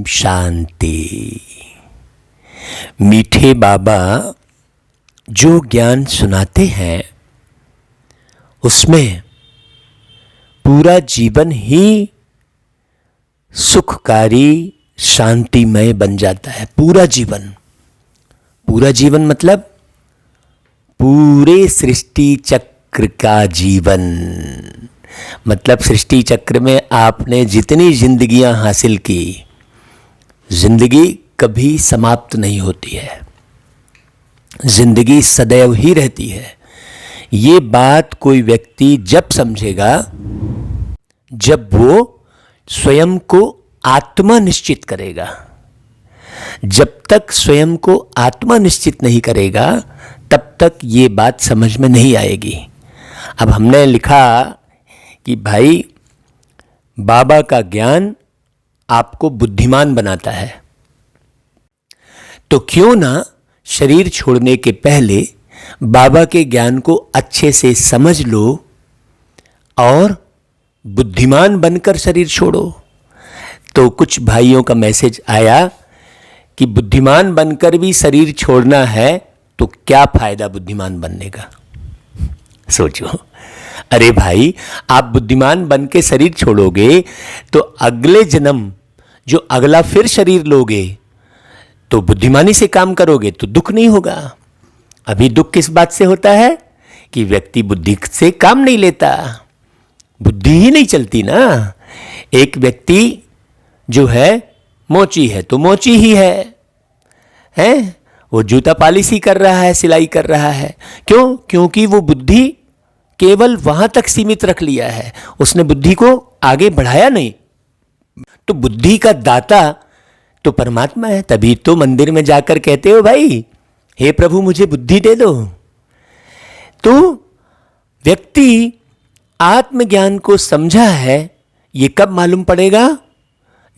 शांति। मीठे बाबा जो ज्ञान सुनाते हैं उसमें पूरा जीवन ही सुखकारी शांतिमय बन जाता है। पूरा जीवन मतलब पूरे सृष्टि चक्र का जीवन। मतलब सृष्टि चक्र में आपने जितनी जिंदगियां हासिल की, जिंदगी कभी समाप्त नहीं होती है, जिंदगी सदैव ही रहती है। ये बात कोई व्यक्ति जब समझेगा जब वो स्वयं को आत्मा निश्चित करेगा। जब तक स्वयं को आत्मा निश्चित नहीं करेगा तब तक ये बात समझ में नहीं आएगी। अब हमने लिखा कि भाई बाबा का ज्ञान आपको बुद्धिमान बनाता है, तो क्यों ना शरीर छोड़ने के पहले बाबा के ज्ञान को अच्छे से समझ लो और बुद्धिमान बनकर शरीर छोड़ो। तो कुछ भाइयों का मैसेज आया कि बुद्धिमान बनकर भी शरीर छोड़ना है तो क्या फायदा बुद्धिमान बनने का। सोचो, अरे भाई आप बुद्धिमान बन के शरीर छोड़ोगे तो अगले जन्म जो अगला फिर शरीर लोगे तो बुद्धिमानी से काम करोगे तो दुख नहीं होगा। अभी दुख किस बात से होता है कि व्यक्ति बुद्धि से काम नहीं लेता, बुद्धि ही नहीं चलती ना। एक व्यक्ति जो है मोची है तो मोची ही है, वो जूता पॉलिश ही कर रहा है, सिलाई कर रहा है। क्यों? क्योंकि वो बुद्धि केवल वहां तक सीमित रख लिया है, उसने बुद्धि को आगे बढ़ाया नहीं। तो बुद्धि का दाता तो परमात्मा है। तभी तो मंदिर में जाकर कहते हो भाई हे प्रभु मुझे बुद्धि दे दो। तो व्यक्ति आत्मज्ञान को समझा है, ये कब मालूम पड़ेगा?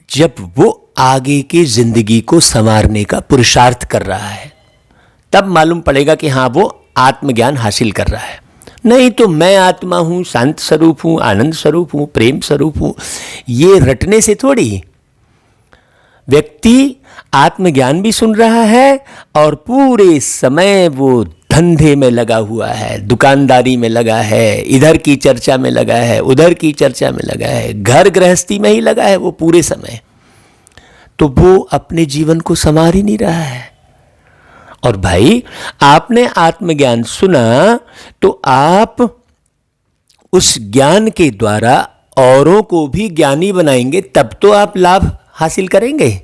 जब वो आगे की जिंदगी को संवारने का पुरुषार्थ कर रहा है, तब मालूम पड़ेगा कि हाँ वो आत्मज्ञान हासिल कर रहा है। नहीं तो मैं आत्मा हूं, शांत स्वरूप हूं, आनंद स्वरूप हूं, प्रेम स्वरूप हूं, ये रटने से थोड़ी। व्यक्ति आत्मज्ञान भी सुन रहा है और पूरे समय वो धंधे में लगा हुआ है, दुकानदारी में लगा है, इधर की चर्चा में लगा है, उधर की चर्चा में लगा है, घर गृहस्थी में ही लगा है वो पूरे समय। तो वो अपने जीवन को संवार ही नहीं रहा है। और भाई आपने आत्मज्ञान सुना तो आप उस ज्ञान के द्वारा औरों को भी ज्ञानी बनाएंगे, तब तो आप लाभ हासिल करेंगे।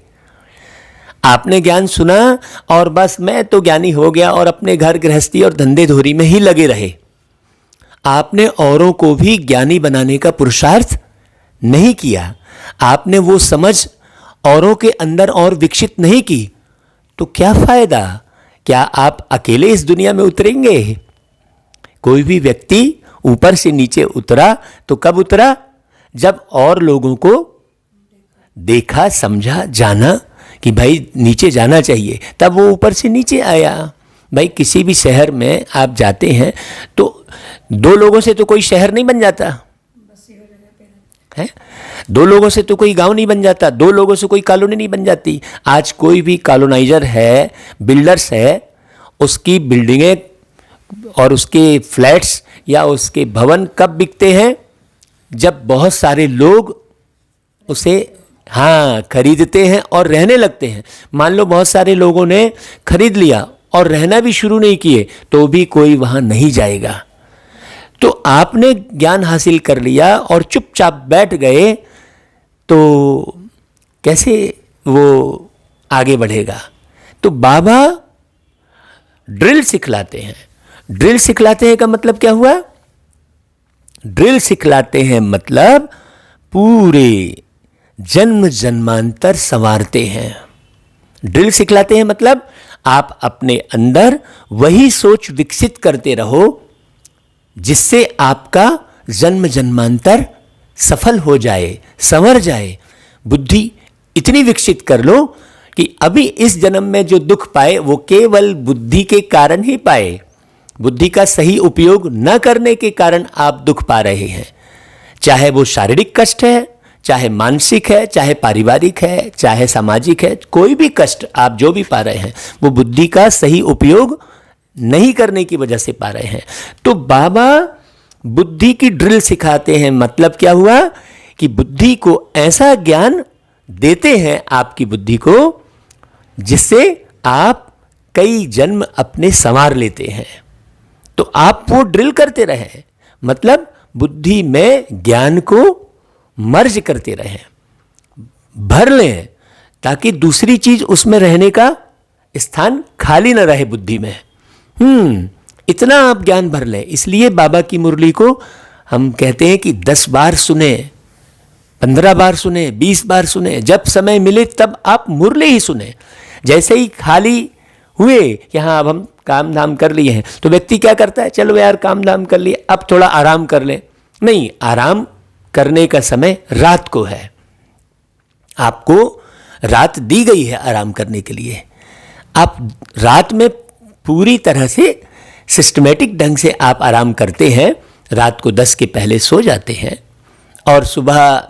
आपने ज्ञान सुना और बस मैं तो ज्ञानी हो गया और अपने घर गृहस्थी और धंधे धोरी में ही लगे रहे। आपने औरों को भी ज्ञानी बनाने का पुरुषार्थ नहीं किया, आपने वो समझ औरों के अंदर और विकसित नहीं की, तो क्या फायदा? क्या आप अकेले इस दुनिया में उतरेंगे? कोई भी व्यक्ति ऊपर से नीचे उतरा तो कब उतरा? जब और लोगों को देखा, समझा, जाना कि भाई नीचे जाना चाहिए, तब वो ऊपर से नीचे आया। भाई किसी भी शहर में आप जाते हैं तो दो लोगों से तो कोई शहर नहीं बन जाता है, दो लोगों से तो कोई गांव नहीं बन जाता, दो लोगों से कोई कॉलोनी नहीं बन जाती। आज कोई भी कॉलोनाइजर है, बिल्डर्स है, उसकी बिल्डिंगें और उसके फ्लैट्स या उसके भवन कब बिकते हैं? जब बहुत सारे लोग उसे खरीदते हैं और रहने लगते हैं। मान लो बहुत सारे लोगों ने खरीद लिया और रहना भी शुरू नहीं किए तो भी कोई वहां नहीं जाएगा। तो आपने ज्ञान हासिल कर लिया और चुपचाप बैठ गए तो कैसे वो आगे बढ़ेगा? तो बाबा ड्रिल सिखलाते हैं। ड्रिल सिखलाते हैं का मतलब क्या हुआ? ड्रिल सिखलाते हैं मतलब पूरे जन्म जन्मांतर संवारते हैं। ड्रिल सिखलाते हैं मतलब आप अपने अंदर वही सोच विकसित करते रहो जिससे आपका जन्म जन्मांतर सफल हो जाए, संवर जाए। बुद्धि इतनी विकसित कर लो कि अभी इस जन्म में जो दुख पाए वो केवल बुद्धि के कारण ही पाए। बुद्धि का सही उपयोग न करने के कारण आप दुख पा रहे हैं, चाहे वो शारीरिक कष्ट है, चाहे मानसिक है, चाहे पारिवारिक है, चाहे सामाजिक है, कोई भी कष्ट आप जो भी पा रहे हैं वो बुद्धि का सही उपयोग नहीं करने की वजह से पा रहे हैं। तो बाबा बुद्धि की ड्रिल सिखाते हैं। मतलब क्या हुआ कि बुद्धि को ऐसा ज्ञान देते हैं आपकी बुद्धि को जिससे आप कई जन्म अपने संवार लेते हैं। तो आप वो ड्रिल करते रहें, मतलब बुद्धि में ज्ञान को मर्ज करते रहें, भर लें, ताकि दूसरी चीज उसमें रहने का स्थान खाली न रहे बुद्धि में। इतना आप ज्ञान भर लें। इसलिए बाबा की मुरली को हम कहते हैं कि 10 बार सुने, 15 बार सुने, 20 बार सुने, जब समय मिले तब आप मुरली ही सुने। जैसे ही खाली हुए कि हाँ अब हम काम धाम कर लिए हैं, तो व्यक्ति क्या करता है, चलो यार काम धाम कर लिए, अब थोड़ा आराम कर ले। नहीं, आराम करने का समय रात को है। आपको रात दी गई है आराम करने के लिए। आप रात में पूरी तरह से सिस्टमेटिक ढंग से आप आराम करते हैं। रात को 10 के पहले सो जाते हैं और सुबह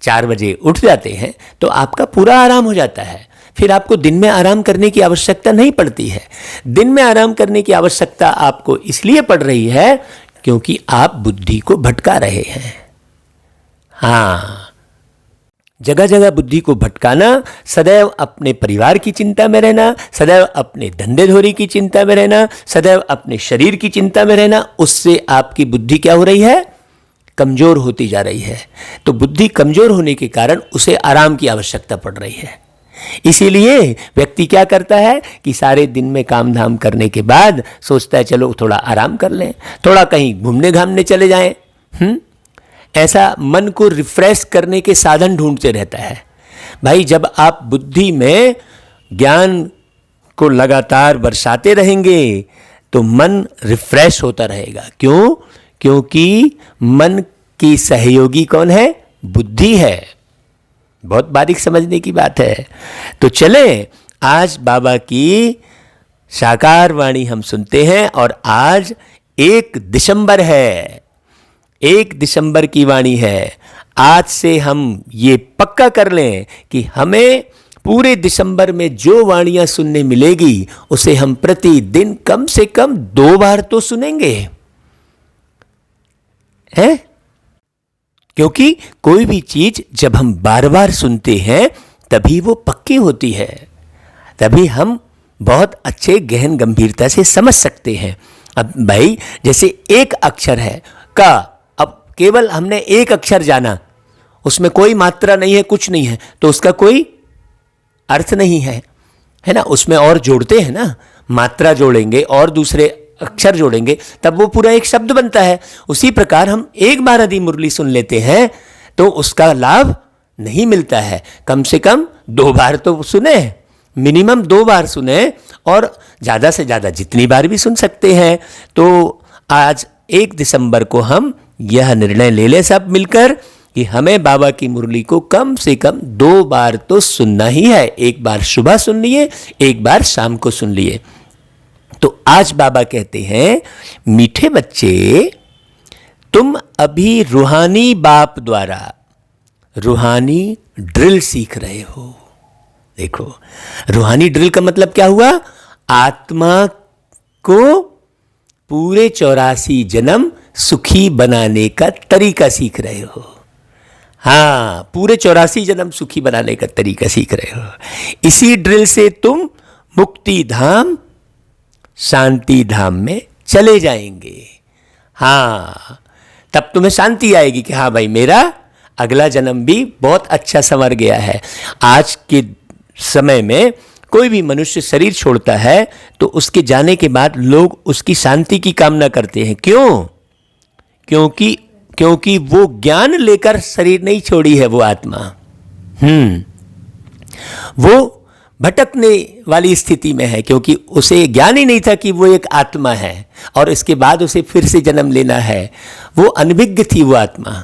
4 बजे उठ जाते हैं, तो आपका पूरा आराम हो जाता है। फिर आपको दिन में आराम करने की आवश्यकता नहीं पड़ती है। दिन में आराम करने की आवश्यकता आपको इसलिए पड़ रही है क्योंकि आप बुद्धि को भटका रहे हैं। हाँ, जगह जगह बुद्धि को भटकाना, सदैव अपने परिवार की चिंता में रहना, सदैव अपने धंधे धोरी की चिंता में रहना, सदैव अपने शरीर की चिंता में रहना, उससे आपकी बुद्धि क्या हो रही है, कमजोर होती जा रही है। तो बुद्धि कमजोर होने के कारण उसे आराम की आवश्यकता पड़ रही है। इसीलिए व्यक्ति क्या करता है कि सारे दिन में काम धाम करने के बाद सोचता है चलो थोड़ा आराम कर लें, थोड़ा कहीं घूमने घामने चले जाएं। ऐसा मन को रिफ्रेश करने के साधन ढूंढते रहता है। भाई, जब आप बुद्धि में ज्ञान को लगातार बरसाते रहेंगे तो मन रिफ्रेश होता रहेगा। क्यों? क्योंकि मन की सहयोगी कौन है? बुद्धि है। बहुत बारीक समझने की बात है। तो चले आज बाबा की साकार वाणी हम सुनते हैं। और आज 1 दिसंबर है, 1 दिसंबर की वाणी है। आज से हम ये पक्का कर लें कि हमें पूरे दिसंबर में जो वाणियां सुनने मिलेगी उसे हम प्रतिदिन कम से कम 2 बार तो सुनेंगे, हैं? क्योंकि कोई भी चीज जब हम बार बार सुनते हैं तभी वो पक्की होती है, तभी हम बहुत अच्छे गहन गंभीरता से समझ सकते हैं। अब भाई, जैसे एक अक्षर है का, अब केवल हमने एक अक्षर जाना, उसमें कोई मात्रा नहीं है, कुछ नहीं है, तो उसका कोई अर्थ नहीं है, है ना? उसमें और जोड़ते हैं ना, मात्रा जोड़ेंगे और दूसरे अक्षर जोड़ेंगे तब वो पूरा एक शब्द बनता है। उसी प्रकार हम एक बार यदि मुरली सुन लेते हैं तो उसका लाभ नहीं मिलता है। कम से कम 2 बार तो सुने, मिनिमम 2 बार सुने, और ज़्यादा से ज़्यादा जितनी बार भी सुन सकते हैं। तो आज 1 दिसंबर को हम यह निर्णय ले लें सब मिलकर कि हमें बाबा की मुरली को कम से कम 2 बार तो सुनना ही है। एक बार सुबह सुन लिए, एक बार शाम को सुन लिए। तो आज बाबा कहते हैं, मीठे बच्चे, तुम अभी रूहानी बाप द्वारा रूहानी ड्रिल सीख रहे हो। देखो, रूहानी ड्रिल का मतलब क्या हुआ? आत्मा को पूरे 84 जन्म सुखी बनाने का तरीका सीख रहे हो। हाँ, पूरे 84 जन्म सुखी बनाने का तरीका सीख रहे हो। इसी ड्रिल से तुम मुक्ति धाम, शांति धाम में चले जाएंगे। हाँ, तब तुम्हें शांति आएगी कि हाँ भाई, मेरा अगला जन्म भी बहुत अच्छा संवर गया है। आज के समय में कोई भी मनुष्य शरीर छोड़ता है तो उसके जाने के बाद लोग उसकी शांति की कामना करते हैं। क्यों? क्योंकि वो ज्ञान लेकर शरीर नहीं छोड़ी है वो आत्मा। वो भटकने वाली स्थिति में है, क्योंकि उसे ज्ञान ही नहीं था कि वो एक आत्मा है और इसके बाद उसे फिर से जन्म लेना है। वो अनभिज्ञ थी वो आत्मा।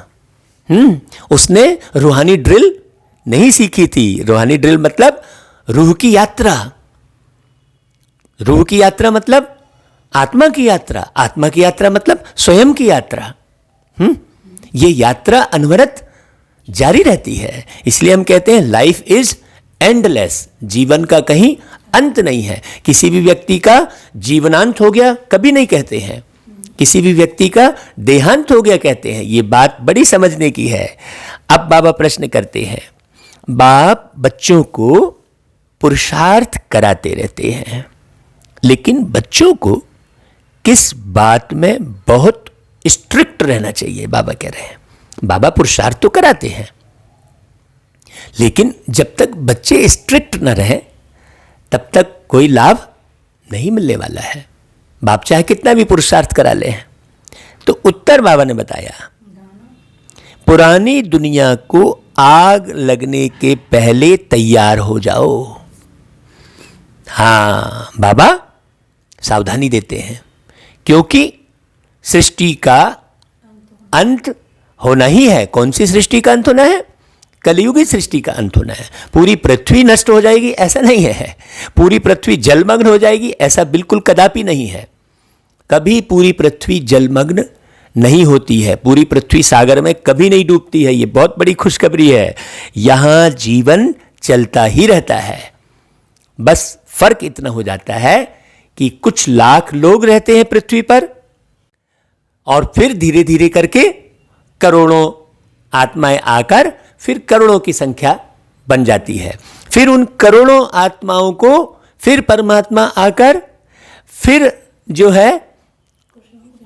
उसने रूहानी ड्रिल नहीं सीखी थी। रूहानी ड्रिल मतलब रूह की यात्रा। रूह की यात्रा मतलब आत्मा की यात्रा। आत्मा की यात्रा मतलब स्वयं की यात्रा। ये यात्रा अनवरत जारी रहती है। इसलिए हम कहते हैं लाइफ इज एंडलेस, जीवन का कहीं अंत नहीं है। किसी भी व्यक्ति का जीवनांत हो गया कभी नहीं कहते हैं, किसी भी व्यक्ति का देहांत हो गया कहते हैं। ये बात बड़ी समझने की है। अब बाबा प्रश्न करते हैं, बाप बच्चों को पुरुषार्थ कराते रहते हैं, लेकिन बच्चों को किस बात में बहुत स्ट्रिक्ट रहना चाहिए? बाबा कह रहे हैं, बाबा पुरुषार्थ तो कराते हैं, लेकिन जब तक बच्चे स्ट्रिक्ट न रहे तब तक कोई लाभ नहीं मिलने वाला है। बाप चाहे कितना भी पुरुषार्थ करा ले। तो उत्तर बाबा ने बताया, पुरानी दुनिया को आग लगने के पहले तैयार हो जाओ। हाँ, बाबा सावधानी देते हैं, क्योंकि सृष्टि का अंत होना ही है। कौन सी सृष्टि का अंत होना है? कलयुगी सृष्टि का अंत होना है। पूरी पृथ्वी नष्ट हो जाएगी ऐसा नहीं है, पूरी पृथ्वी जलमग्न हो जाएगी ऐसा बिल्कुल कदापि नहीं है। कभी पूरी पृथ्वी जलमग्न नहीं होती है, पूरी पृथ्वी सागर में कभी नहीं डूबती है। ये बहुत बड़ी खुशखबरी है। यहाँ जीवन चलता ही रहता है। बस फर्क इतना हो जाता है कि कुछ लाख लोग रहते हैं पृथ्वी पर, और फिर धीरे धीरे करके करोड़ों आत्माएं आकर फिर करोड़ों की संख्या बन जाती है। फिर उन करोड़ों आत्माओं को फिर परमात्मा आकर फिर जो है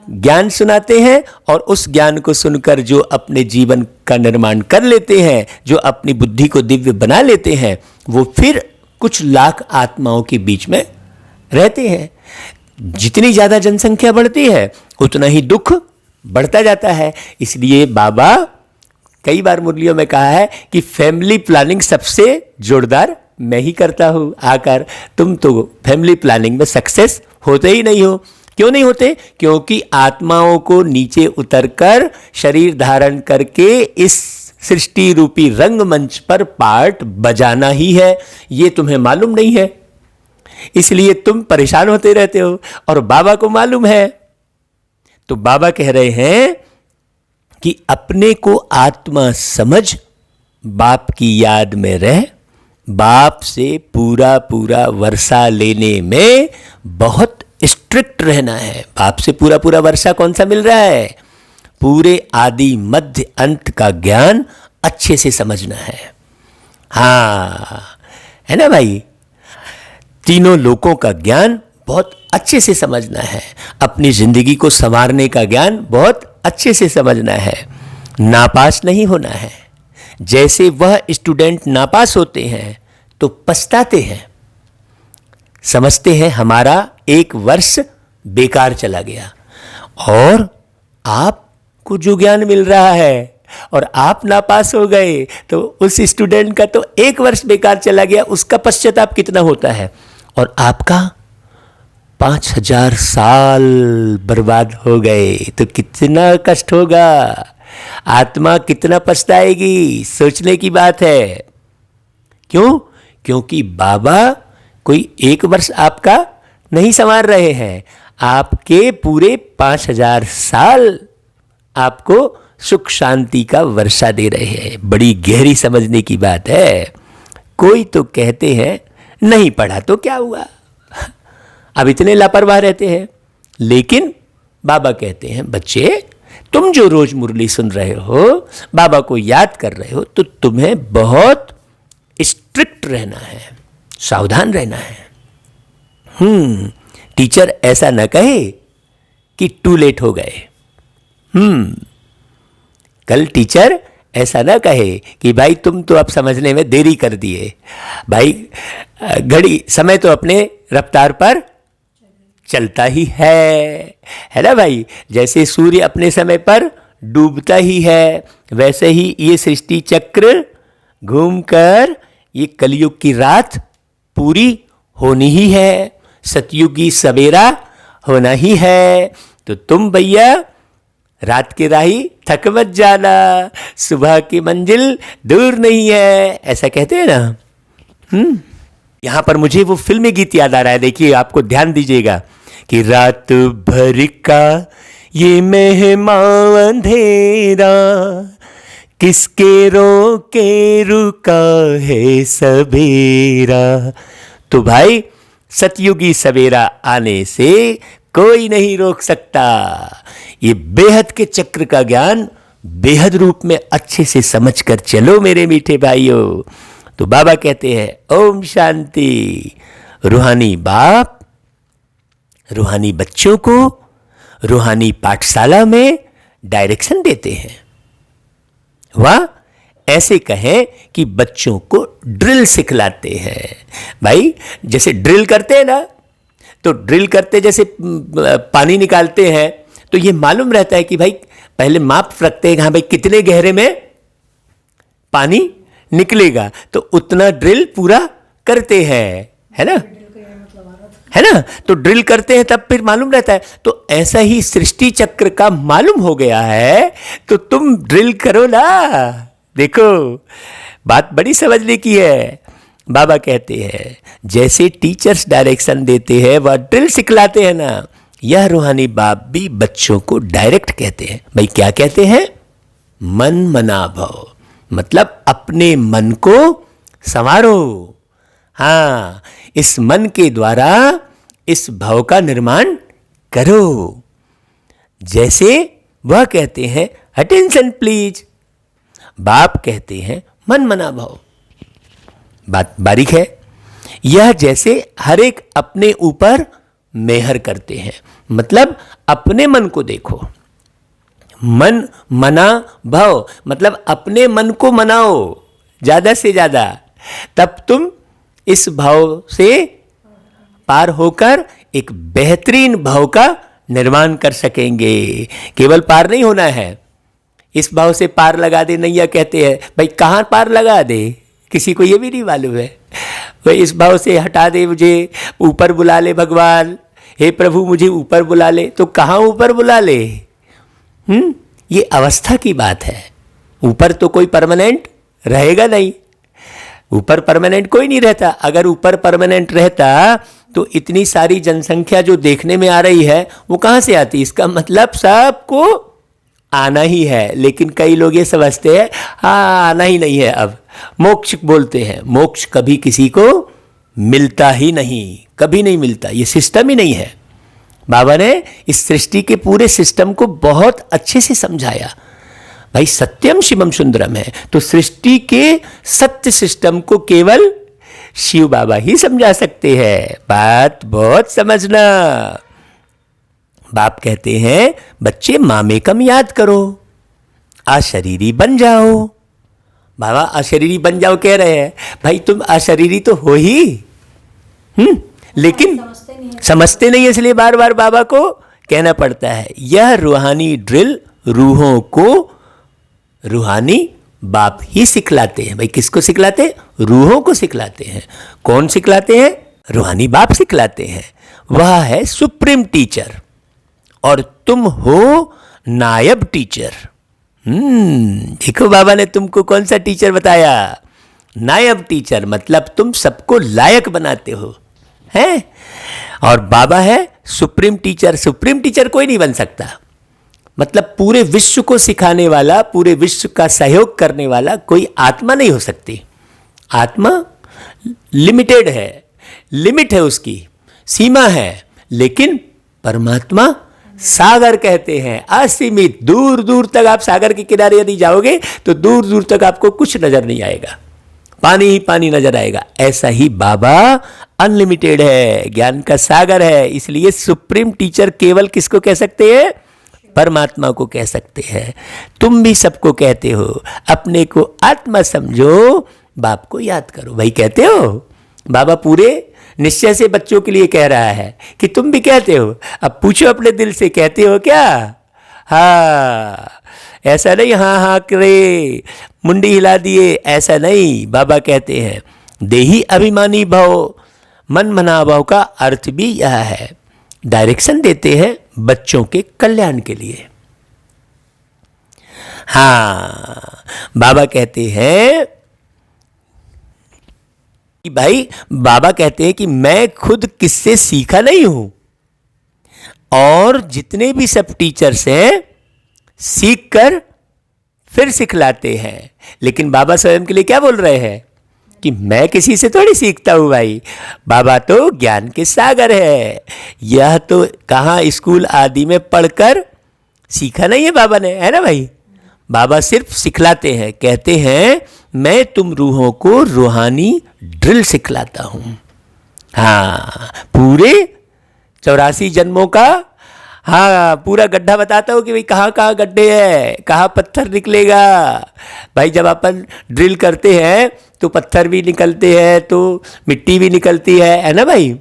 ज्ञान सुनाते हैं, और उस ज्ञान को सुनकर जो अपने जीवन का निर्माण कर लेते हैं, जो अपनी बुद्धि को दिव्य बना लेते हैं, वो फिर कुछ लाख आत्माओं के बीच में रहते हैं। जितनी ज़्यादा जनसंख्या बढ़ती है उतना ही दुख बढ़ता जाता है। इसलिए बाबा कई बार मुरलियों में कहा है कि फैमिली प्लानिंग सबसे जोरदार मैं ही करता हूँ आकर। तुम तो फैमिली प्लानिंग में सक्सेस होते ही नहीं हो। क्यों नहीं होते? क्योंकि आत्माओं को नीचे उतरकर शरीर धारण करके इस सृष्टि रूपी रंगमंच पर पार्ट बजाना ही है। ये तुम्हें मालूम नहीं है, इसलिए तुम परेशान होते रहते हो, और बाबा को मालूम है। तो बाबा कह रहे हैं कि अपने को आत्मा समझ, बाप की याद में रह, बाप से पूरा पूरा वर्षा लेने में बहुत स्ट्रिक्ट रहना है। बाप से पूरा पूरा वर्षा कौन सा मिल रहा है? पूरे आदि मध्य अंत का ज्ञान अच्छे से समझना है। हाँ, है ना भाई? तीनों लोकों का ज्ञान बहुत अच्छे से समझना है। अपनी जिंदगी को संवारने का ज्ञान बहुत अच्छे से समझना है। नापास नहीं होना है। जैसे वह स्टूडेंट नापास होते हैं तो पछताते हैं, समझते हैं हमारा एक वर्ष बेकार चला गया, और आपको जो ज्ञान मिल रहा है और आप नापास हो गए तो उस स्टूडेंट का तो एक वर्ष बेकार चला गया, उसका पश्चाताप कितना होता है, और आपका 5000 साल बर्बाद हो गए तो कितना कष्ट होगा। आत्मा कितना पछताएगी, सोचने की बात है। क्यों? क्योंकि बाबा कोई एक वर्ष आपका नहीं संवार रहे हैं, आपके पूरे 5000 साल आपको सुख शांति का वर्षा दे रहे हैं। बड़ी गहरी समझने की बात है। कोई तो कहते हैं नहीं पढ़ा तो क्या हुआ, अब इतने लापरवाह रहते हैं। लेकिन बाबा कहते हैं, बच्चे तुम जो रोज मुरली सुन रहे हो, बाबा को याद कर रहे हो, तो तुम्हें बहुत स्ट्रिक्ट रहना है, सावधान रहना है। टीचर ऐसा न कहे कि टू लेट हो गए। कल टीचर ऐसा ना कहे कि भाई तुम तो अब समझने में देरी कर दिए। भाई घड़ी समय तो अपने रफ्तार पर चलता ही है ना भाई? जैसे सूर्य अपने समय पर डूबता ही है, वैसे ही ये सृष्टि चक्र घूमकर ये कलयुग की रात पूरी होनी ही है, सतयुगी सवेरा होना ही है। तो तुम भैया रात के राही थक मत जाना, सुबह की मंजिल दूर नहीं है, ऐसा कहते हैं ना। यहां पर मुझे वो फिल्मी गीत याद आ रहा है, देखिए आपको ध्यान दीजिएगा कि रात भर का ये मेहमान अंधेरा किसके रोके रुका है सवेरा। तो भाई सतयुगी सवेरा आने से कोई नहीं रोक सकता। ये बेहद के चक्र का ज्ञान बेहद रूप में अच्छे से समझकर चलो मेरे मीठे भाइयों। तो बाबा कहते हैं ओम शांति। रूहानी बाप रूहानी बच्चों को रूहानी पाठशाला में डायरेक्शन देते हैं। वाह, ऐसे कहें कि बच्चों को ड्रिल सिखलाते हैं। भाई जैसे ड्रिल करते हैं ना, तो ड्रिल करते जैसे पानी निकालते हैं तो ये मालूम रहता है कि भाई पहले माप रखते हैं कि हाँ भाई कितने गहरे में पानी निकलेगा, तो उतना ड्रिल पूरा करते हैं, है ना, है ना। तो ड्रिल करते हैं तब फिर मालूम रहता है। तो ऐसा ही सृष्टि चक्र का मालूम हो गया है, तो तुम ड्रिल करो ना। देखो बात बड़ी समझने की है। बाबा कहते हैं जैसे टीचर्स डायरेक्शन देते हैं वह ड्रिल सिखलाते हैं ना, यह रूहानी बाप भी बच्चों को डायरेक्ट कहते हैं। भाई क्या कहते हैं? मन मना भव, मतलब अपने मन को संवारो। हाँ, इस मन के द्वारा इस भव का निर्माण करो। जैसे वह कहते हैं अटेंशन प्लीज, बाप कहते हैं मन मना भव। बात बारीक है। यह जैसे हर एक अपने ऊपर मेहर करते हैं, मतलब अपने मन को देखो। मन मना भव मतलब अपने मन को मनाओ ज्यादा से ज्यादा, तब तुम इस भाव से पार होकर एक बेहतरीन भाव का निर्माण कर सकेंगे। केवल पार नहीं होना है, इस भाव से पार लगा दे नैया कहते हैं। भाई कहाँ पार लगा दे किसी को ये भी नहीं मालूम है। भाई इस भाव से हटा दे, मुझे ऊपर बुला ले भगवान, हे प्रभु मुझे ऊपर बुला ले, तो कहाँ ऊपर बुला ले? ये अवस्था की बात है। ऊपर तो कोई परमानेंट रहेगा नहीं, ऊपर परमानेंट कोई नहीं रहता। अगर ऊपर परमानेंट रहता तो इतनी सारी जनसंख्या जो देखने में आ रही है वो कहाँ से आती? इसका मतलब सबको आना ही है। लेकिन कई लोग ये समझते हैं हाँ आना ही नहीं है, अब मोक्ष बोलते हैं। मोक्ष कभी किसी को मिलता ही नहीं, कभी नहीं मिलता, ये सिस्टम ही नहीं है। बाबा ने इस सृष्टि के पूरे सिस्टम को बहुत अच्छे से समझाया। भाई सत्यम शिवम सुंदरम है, तो सृष्टि के सत्य सिस्टम को केवल शिव बाबा ही समझा सकते हैं। बात बहुत समझना। बाप कहते हैं बच्चे मामेकम याद करो, अशरीरी बन जाओ। बाबा अशरीरी बन जाओ कह रहे हैं, भाई तुम अशरीरी तो हो ही, लेकिन समझते नहीं, इसलिए बार बार बाबा को कहना पड़ता है। यह रूहानी ड्रिल रूहों को रूहानी बाप ही सिखलाते हैं। भाई किसको सिखलाते हैं? रूहों को सिखलाते हैं। कौन सिखलाते हैं? रूहानी बाप सिखलाते हैं। वह है सुप्रीम टीचर और तुम हो नायब टीचर। देखो बाबा ने तुमको कौन सा टीचर बताया? नायब टीचर, मतलब तुम सबको लायक बनाते हो, हैं? और बाबा है सुप्रीम टीचर। सुप्रीम टीचर कोई नहीं बन सकता, मतलब पूरे विश्व को सिखाने वाला, पूरे विश्व का सहयोग करने वाला कोई आत्मा नहीं हो सकती। आत्मा लिमिटेड है, लिमिट है, उसकी सीमा है। लेकिन परमात्मा सागर कहते हैं, असीमित। दूर दूर तक आप सागर के किनारे यदि जाओगे तो दूर दूर तक आपको कुछ नजर नहीं आएगा, पानी ही पानी नजर आएगा। ऐसा ही बाबा अनलिमिटेड है, ज्ञान का सागर है। इसलिए सुप्रीम टीचर केवल किसको कह सकते हैं? परमात्मा को कह सकते हैं। तुम भी सबको कहते हो, अपने को आत्मा समझो, बाप को याद करो। भाई कहते हो? बाबा पूरे निश्चय से बच्चों के लिए कह रहा है कि तुम भी कहते हो। अब पूछो अपने दिल से, कहते हो क्या? हाँ, ऐसा नहीं हाँ हाँ करे मुंडी हिला दिए, ऐसा नहीं। बाबा कहते हैं देही अभिमानी भाव, मन मना भाव का अर्थ भी यह है। डायरेक्शन देते हैं बच्चों के कल्याण के लिए। हाँ, बाबा कहते हैं कि भाई, बाबा कहते हैं कि मैं खुद किससे सीखा नहीं हूं, और जितने भी सब टीचर्स हैं सीख कर फिर सिखलाते हैं। लेकिन बाबा स्वयं के लिए क्या बोल रहे हैं कि मैं किसी से थोड़ी सीखता हूँ भाई, बाबा तो ज्ञान के सागर है। यह तो कहाँ स्कूल आदि में पढ़कर सीखा नहीं है बाबा ने, है ना भाई। बाबा सिर्फ सिखलाते हैं, कहते हैं मैं तुम रूहों को रूहानी ड्रिल सिखलाता हूँ। हाँ, पूरे 84 जन्मों का, हाँ, पूरा गड्ढा बताता हूँ कि भाई कहाँ कहाँ गड्ढे हैं, कहाँ पत्थर निकलेगा। भाई जब अपन ड्रिल करते हैं तो पत्थर भी निकलते हैं, तो मिट्टी भी निकलती है ना भाई,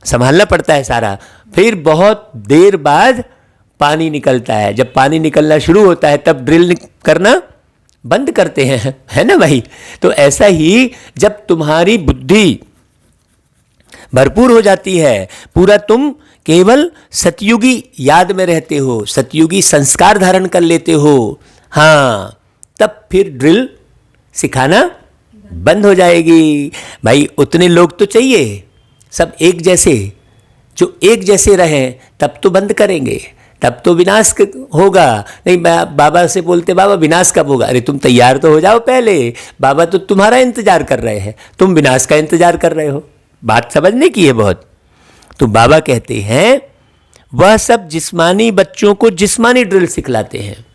संभालना पड़ता है सारा। फिर बहुत देर बाद पानी निकलता है, जब पानी निकलना शुरू होता है तब ड्रिल करना बंद करते हैं, है ना भाई। तो ऐसा ही जब तुम्हारी बुद्धि भरपूर हो जाती है, पूरा तुम केवल सतयुगी याद में रहते हो, सतयुगी संस्कार धारण कर लेते हो, हाँ, तब फिर ड्रिल सिखाना बंद हो जाएगी। भाई उतने लोग तो चाहिए, सब एक जैसे, जो एक जैसे रहें, तब तो बंद करेंगे, तब तो विनाश होगा। नहीं, बाबा से बोलते बाबा विनाश कब होगा, अरे तुम तैयार तो हो जाओ पहले, बाबा तो तुम्हारा इंतजार कर रहे हैं, तुम विनाश का इंतजार कर रहे हो। बात समझने की है बहुत। तो बाबा कहते हैं वह सब जिस्मानी बच्चों को जिस्मानी ड्रिल सिखलाते हैं,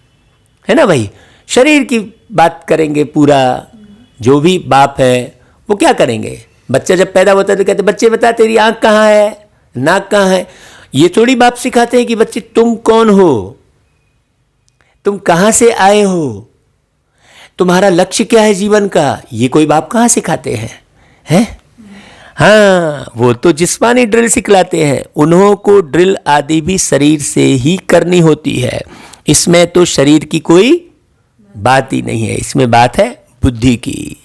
है ना भाई। शरीर की बात करेंगे, पूरा जो भी बाप है वो क्या करेंगे, बच्चा जब पैदा होता है तो कहते बच्चे बता तेरी आंख कहाँ है, नाक कहाँ है। ये थोड़ी बाप सिखाते हैं कि बच्चे तुम कौन हो, तुम कहाँ से आए हो, तुम्हारा लक्ष्य क्या है जीवन का, ये कोई बाप कहाँ सिखाते हैं? हाँ, वो तो जिस्मानी ड्रिल सिखलाते हैं। उन्हों को ड्रिल आदि भी शरीर से ही करनी होती है, इसमें तो शरीर की कोई बात ही नहीं है, इसमें बात है बुद्धि की।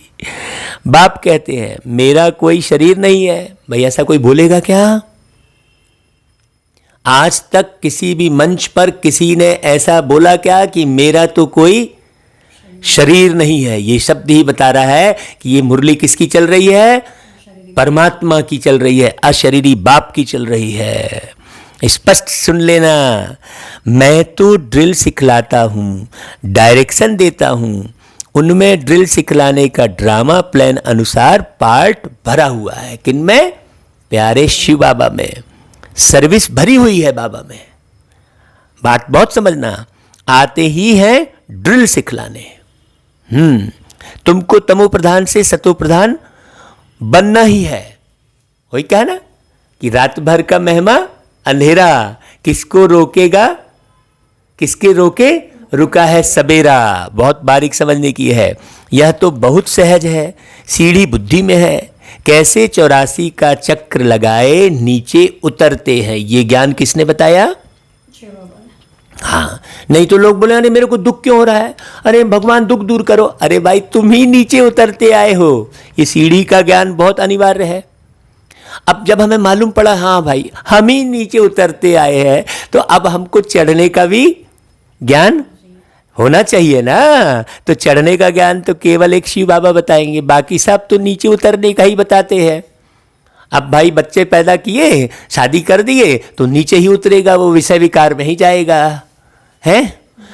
बाप कहते हैं मेरा कोई शरीर नहीं है। भाई ऐसा कोई बोलेगा क्या? आज तक किसी भी मंच पर किसी ने ऐसा बोला क्या कि मेरा तो कोई शरीर नहीं है? ये शब्द ही बता रहा है कि ये मुरली किसकी चल रही है? परमात्मा की चल रही है, अशरीरी बाप की चल रही है। स्पष्ट सुन लेना, मैं तो ड्रिल सिखलाता हूँ, डायरेक्शन देता हूँ, उनमें ड्रिल सिखलाने का ड्रामा प्लान अनुसार पार्ट भरा हुआ है। किनमें? प्यारे शिव बाबा में सर्विस भरी हुई है बाबा में। बात बहुत समझना, आते ही है ड्रिल सिखलाने। तुमको तमो प्रधान से सतो प्रधान बनना ही है। वही कहा ना कि रात भर का मेहमा अंधेरा किसको रोकेगा, किसके रोके? रुका है सबेरा। बहुत बारीक समझने की है, यह तो बहुत सहज है, सीढ़ी बुद्धि में है। कैसे 84 का चक्र लगाए नीचे उतरते हैं, ये ज्ञान किसने बताया? हाँ, नहीं तो लोग बोले अरे मेरे को दुख क्यों हो रहा है, अरे भगवान दुख दूर करो। अरे भाई तुम ही नीचे उतरते आए हो, ये सीढ़ी का ज्ञान बहुत अनिवार्य है। अब जब हमें मालूम पड़ा हाँ भाई हम ही नीचे उतरते आए हैं, तो अब हमको चढ़ने का भी ज्ञान होना चाहिए ना। तो चढ़ने का ज्ञान तो केवल एक शिव बाबा बताएंगे, बाकी सब तो नीचे उतरने का ही बताते हैं। अब भाई बच्चे पैदा किए, शादी कर दिए, तो नीचे ही उतरेगा, वो विषय विकार में ही जाएगा। हैं?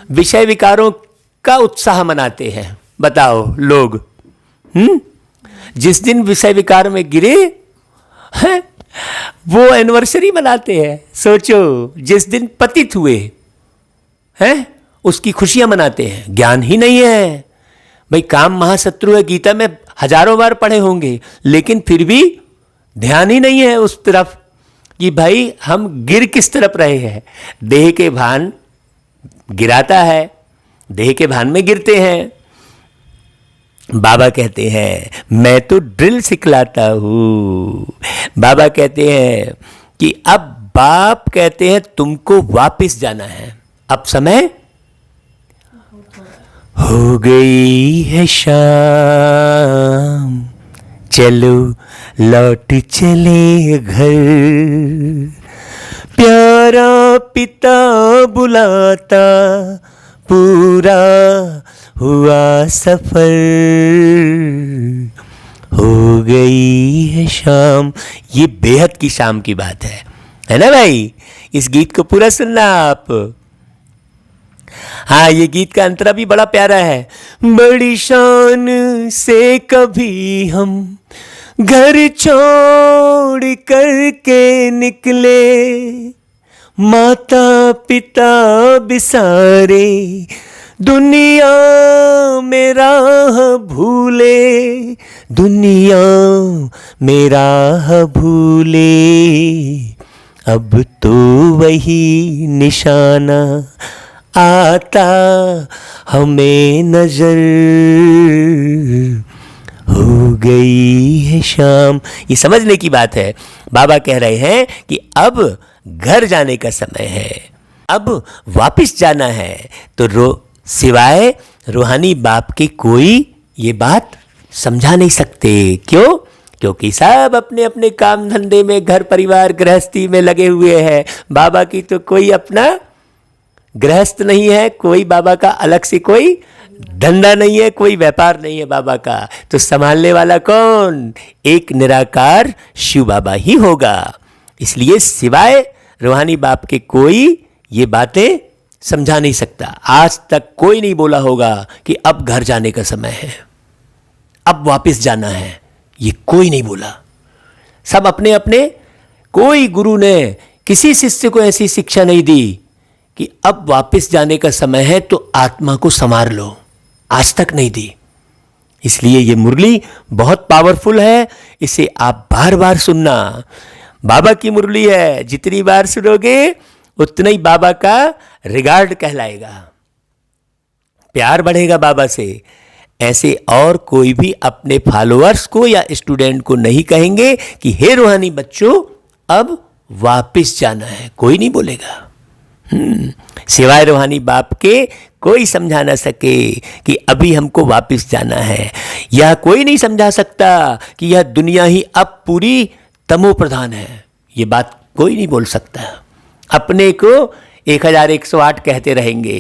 विषय विकारों का उत्साह मनाते हैं, बताओ लोग। जिस दिन विषय विकार में गिरे हैं, वो एनिवर्सरी मनाते हैं। सोचो, जिस दिन पतित हुए हैं उसकी खुशियां मनाते हैं। ज्ञान ही नहीं है भाई। काम महाशत्रु है, गीता में हजारों बार पढ़े होंगे, लेकिन फिर भी ध्यान ही नहीं है उस तरफ कि भाई हम गिर किस तरफ रहे हैं। देह के भान गिराता है, देह के भान में गिरते हैं। बाबा कहते हैं मैं तो ड्रिल सिखलाता हूँ। बाबा कहते हैं कि अब बाप कहते हैं तुमको वापस जाना है, अब समय हो गई है शाम, चलो लौट चले घर, प्यारा पिता बुलाता, पूरा हुआ सफर, हो गई है शाम। ये बेहद की शाम की बात है ना भाई। इस गीत को पूरा सुनना आप। हाँ, ये गीत का अंतरा भी बड़ा प्यारा है। बड़ी शान से कभी हम घर छोड़ करके निकले, माता पिता बिसारे दुनिया में राह भूले, दुनिया में राह भूले। अब तो वही निशाना आता हमें नजर, हो गई है शाम। ये समझने की बात है। बाबा कह रहे हैं कि अब घर जाने का समय है, अब वापस जाना है। तो सिवाय रूहानी बाप के कोई ये बात समझा नहीं सकते। क्यों? क्योंकि सब अपने अपने काम धंधे में, घर परिवार गृहस्थी में लगे हुए हैं। बाबा की तो कोई अपना गृहस्थ नहीं है, कोई बाबा का अलग से कोई धंधा नहीं है, कोई व्यापार नहीं है बाबा का। तो संभालने वाला कौन? एक निराकार शिव बाबा ही होगा। इसलिए सिवाय रूहानी बाप के कोई ये बातें समझा नहीं सकता। आज तक कोई नहीं बोला होगा कि अब घर जाने का समय है, अब वापस जाना है। ये कोई नहीं बोला। सब अपने अपने, कोई गुरु ने किसी शिष्य को ऐसी शिक्षा नहीं दी कि अब वापस जाने का समय है तो आत्मा को संवार लो। आज तक नहीं दी। इसलिए ये मुरली बहुत पावरफुल है, इसे आप बार बार सुनना। बाबा की मुरली है, जितनी बार सुनोगे उतना ही बाबा का रिगार्ड कहलाएगा, प्यार बढ़ेगा बाबा से। ऐसे और कोई भी अपने फॉलोअर्स को या स्टूडेंट को नहीं कहेंगे कि हे रूहानी बच्चों अब वापस जाना है, कोई नहीं बोलेगा। सिवाय रूहानी बाप के कोई समझा ना सके कि अभी हमको वापस जाना है। यह कोई नहीं समझा सकता कि यह दुनिया ही अब पूरी तमो प्रधान है। ये बात कोई नहीं बोल सकता। अपने को 1108 कहते रहेंगे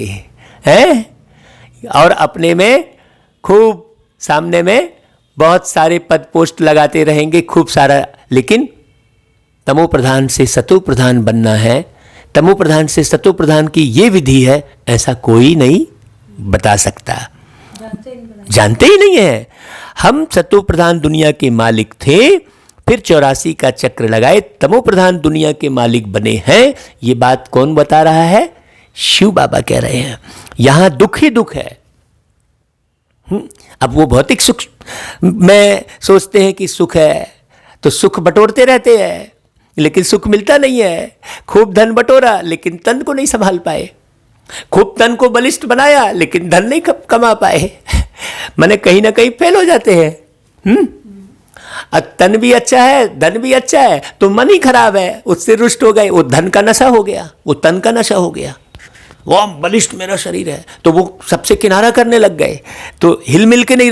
हैं, और अपने में खूब सामने में बहुत सारे पद पोस्ट लगाते रहेंगे, खूब सारा। लेकिन तमो प्रधान से सतो प्रधान बनना है, तमो प्रधान से सतो प्रधान की ये विधि है, ऐसा कोई नहीं बता सकता। जानते ही नहीं है। हम सतो प्रधान दुनिया के मालिक थे, फिर 84 का चक्र लगाए, तमो प्रधान दुनिया के मालिक बने हैं। ये बात कौन बता रहा है? शिव बाबा कह रहे हैं। यहां दुख ही दुख है। अब वो भौतिक सुख में सोचते हैं कि सुख है, तो सुख बटोरते रहते हैं, लेकिन सुख मिलता नहीं है। खूब धन बटोरा लेकिन तन को नहीं संभाल पाए, खूब तन को बलिष्ठ बनाया लेकिन धन नहीं कमा पाए। माने कहीं ना कहीं फेल हो जाते हैं। तन भी अच्छा है, धन भी अच्छा है, तो मन ही खराब है, उससे रुष्ट हो गए। वो धन का नशा हो गया, वो तन का नशा हो गया। वो बलिष्ठ मेरा शरीर है, तो वो सबसे किनारा करने लग गए, तो हिल मिल के नहीं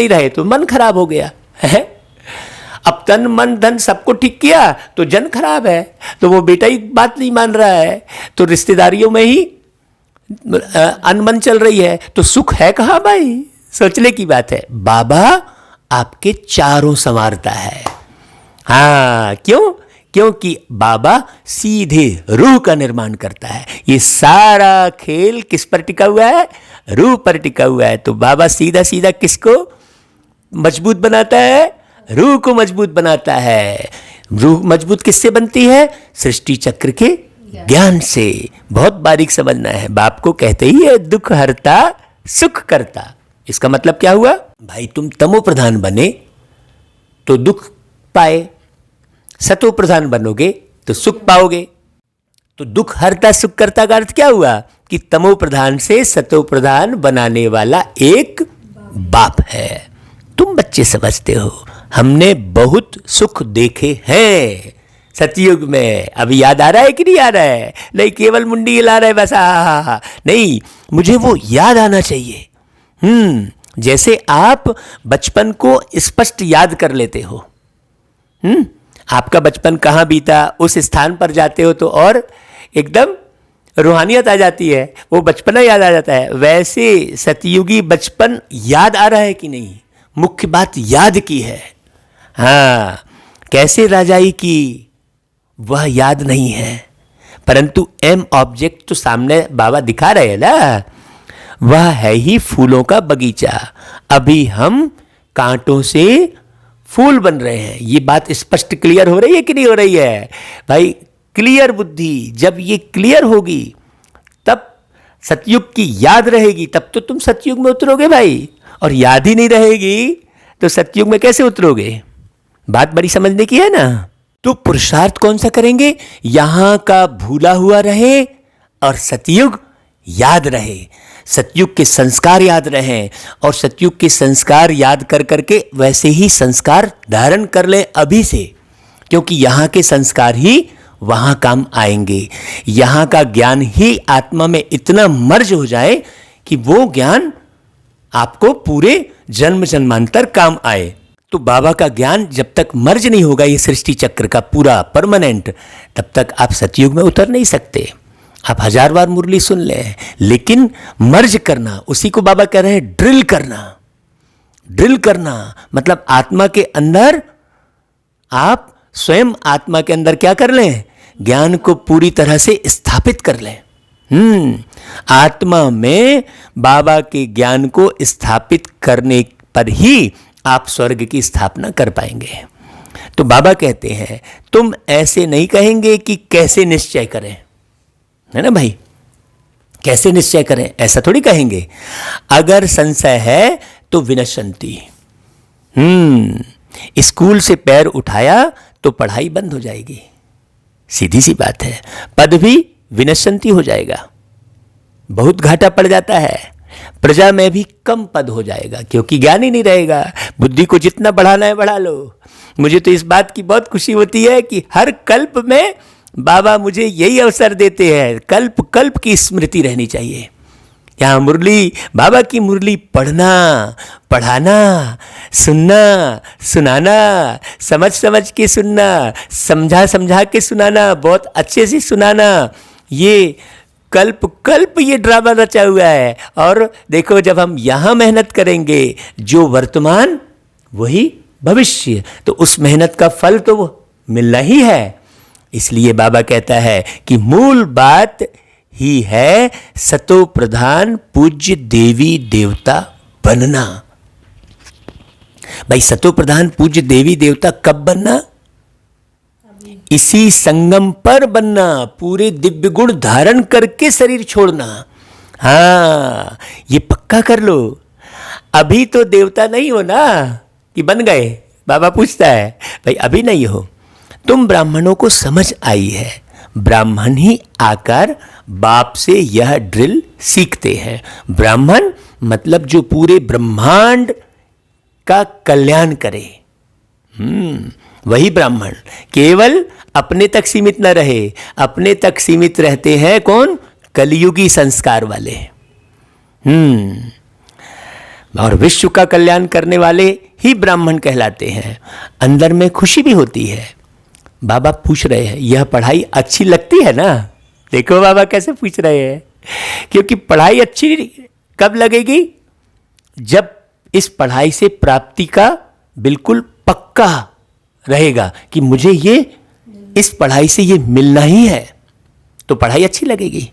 रहे, तो मन खराब हो गया है। अब तन मन धन सबको ठीक किया तो जन खराब है, तो वो बेटा ही बात नहीं मान रहा है, तो रिश्तेदारियों में ही अनबन चल रही है, तो सुख है कहाँ भाई? सोचने की बात है। बाबा आपके चारों संवारता है। हाँ, क्यों? क्योंकि बाबा सीधे रूह का निर्माण करता है। ये सारा खेल किस पर टिका हुआ है? रूह पर टिका हुआ है। तो बाबा सीधा सीधा किसको मजबूत बनाता है? रूह को मजबूत बनाता है। रूह मजबूत किससे बनती है? सृष्टि चक्र के ज्ञान से। बहुत बारीक समझना है। बाप को कहते ही है दुख हरता सुख करता। इसका मतलब क्या हुआ? भाई तुम तमो प्रधान बने तो दुख पाए, सतो प्रधान बनोगे तो सुख पाओगे। तो दुख हरता सुख करता का अर्थ क्या हुआ? कि तमो प्रधान से सतो प्रधान बनाने वाला एक बाप है। तुम बच्चे समझते हो, हमने बहुत सुख देखे हैं सतयुग में। अभी याद आ रहा है कि नहीं आ रहा है? नहीं, केवल मुंडी हिला रहा है बस, हा। नहीं, मुझे वो याद आना चाहिए। जैसे आप बचपन को स्पष्ट याद कर लेते हो। आपका बचपन कहाँ बीता, उस स्थान पर जाते हो तो और एकदम रूहानियत आ जाती है, वो बचपना याद आ जाता है। वैसे सतयुगी बचपन याद आ रहा है कि नहीं? मुख्य बात याद की है। हाँ, कैसे राजाई की वह याद नहीं है, परंतु एम ऑब्जेक्ट तो सामने बाबा दिखा रहे हैं ना, वह है ही फूलों का बगीचा। अभी हम कांटों से फूल बन रहे हैं। ये बात स्पष्ट क्लियर हो रही है कि नहीं हो रही है भाई? क्लियर बुद्धि, जब ये क्लियर होगी तब सतयुग की याद रहेगी, तब तो तुम सतयुग में उतरोगे भाई। और याद ही नहीं रहेगी तो सतयुग में कैसे उतरोगे? बात बड़ी समझने की है ना। तो पुरुषार्थ कौन सा करेंगे? यहां का भूला हुआ रहे और सतयुग याद रहे, सतयुग के संस्कार याद रहें, और सतयुग के संस्कार याद कर करके वैसे ही संस्कार धारण कर ले अभी से, क्योंकि यहाँ के संस्कार ही वहाँ काम आएंगे। यहाँ का ज्ञान ही आत्मा में इतना मर्ज हो जाए कि वो ज्ञान आपको पूरे जन्म जन्मांतर काम आए। तो बाबा का ज्ञान जब तक मर्ज नहीं होगा ये सृष्टि चक्र का पूरा परमानेंट, तब तक आप सतयुग में उतर नहीं सकते। आप 1000 बार मुरली सुन लें, लेकिन मर्ज करना, उसी को बाबा कह रहे हैं ड्रिल करना। ड्रिल करना मतलब आत्मा के अंदर आप स्वयं आत्मा के अंदर क्या कर लें? ज्ञान को पूरी तरह से स्थापित कर लें। आत्मा में बाबा के ज्ञान को स्थापित करने पर ही आप स्वर्ग की स्थापना कर पाएंगे। तो बाबा कहते हैं तुम ऐसे नहीं कहेंगे कि कैसे निश्चय करें, है ना भाई? कैसे निश्चय करें ऐसा थोड़ी कहेंगे। अगर संशय है तो विनशंति, स्कूल से पैर उठाया तो पढ़ाई बंद हो जाएगी, सीधी सी बात है। पद भी विनशंति हो जाएगा, बहुत घाटा पड़ जाता है। प्रजा में भी कम पद हो जाएगा क्योंकि ज्ञान ही नहीं रहेगा। बुद्धि को जितना बढ़ाना है बढ़ा लो। मुझे तो इस बात की बहुत खुशी होती है कि हर कल्प में बाबा मुझे यही अवसर देते हैं। कल्प कल्प की स्मृति रहनी चाहिए। यहाँ मुरली, बाबा की मुरली पढ़ना, पढ़ाना, सुनना, सुनाना, समझ समझ के सुनना, समझा समझा के सुनाना, बहुत अच्छे से सुनाना, ये कल्प कल्प ये ड्रामा रचा हुआ है। और देखो जब हम यहाँ मेहनत करेंगे, जो वर्तमान वही भविष्य, तो उस मेहनत का फल तो वो मिलना ही है। इसलिए बाबा कहता है कि मूल बात ही है सतो प्रधान पूज्य देवी देवता बनना। भाई सतो प्रधान पूज्य देवी देवता कब बनना? इसी संगम पर बनना, पूरे दिव्य गुण धारण करके शरीर छोड़ना। हाँ, ये पक्का कर लो। अभी तो देवता नहीं हो ना कि बन गए। बाबा पूछता है भाई अभी नहीं हो। तुम ब्राह्मणों को समझ आई है, ब्राह्मण ही आकर बाप से यह ड्रिल सीखते हैं। ब्राह्मण मतलब जो पूरे ब्रह्मांड का कल्याण करे, वही ब्राह्मण। केवल अपने तक सीमित न रहे। अपने तक सीमित रहते हैं कौन? कलियुगी संस्कार वाले। और विश्व का कल्याण करने वाले ही ब्राह्मण कहलाते हैं। अंदर में खुशी भी होती है। बाबा पूछ रहे हैं यह पढ़ाई अच्छी लगती है ना? देखो बाबा कैसे पूछ रहे हैं, क्योंकि पढ़ाई अच्छी कब लगेगी? जब इस पढ़ाई से प्राप्ति का बिल्कुल पक्का रहेगा कि मुझे ये इस पढ़ाई से ये मिलना ही है, तो पढ़ाई अच्छी लगेगी।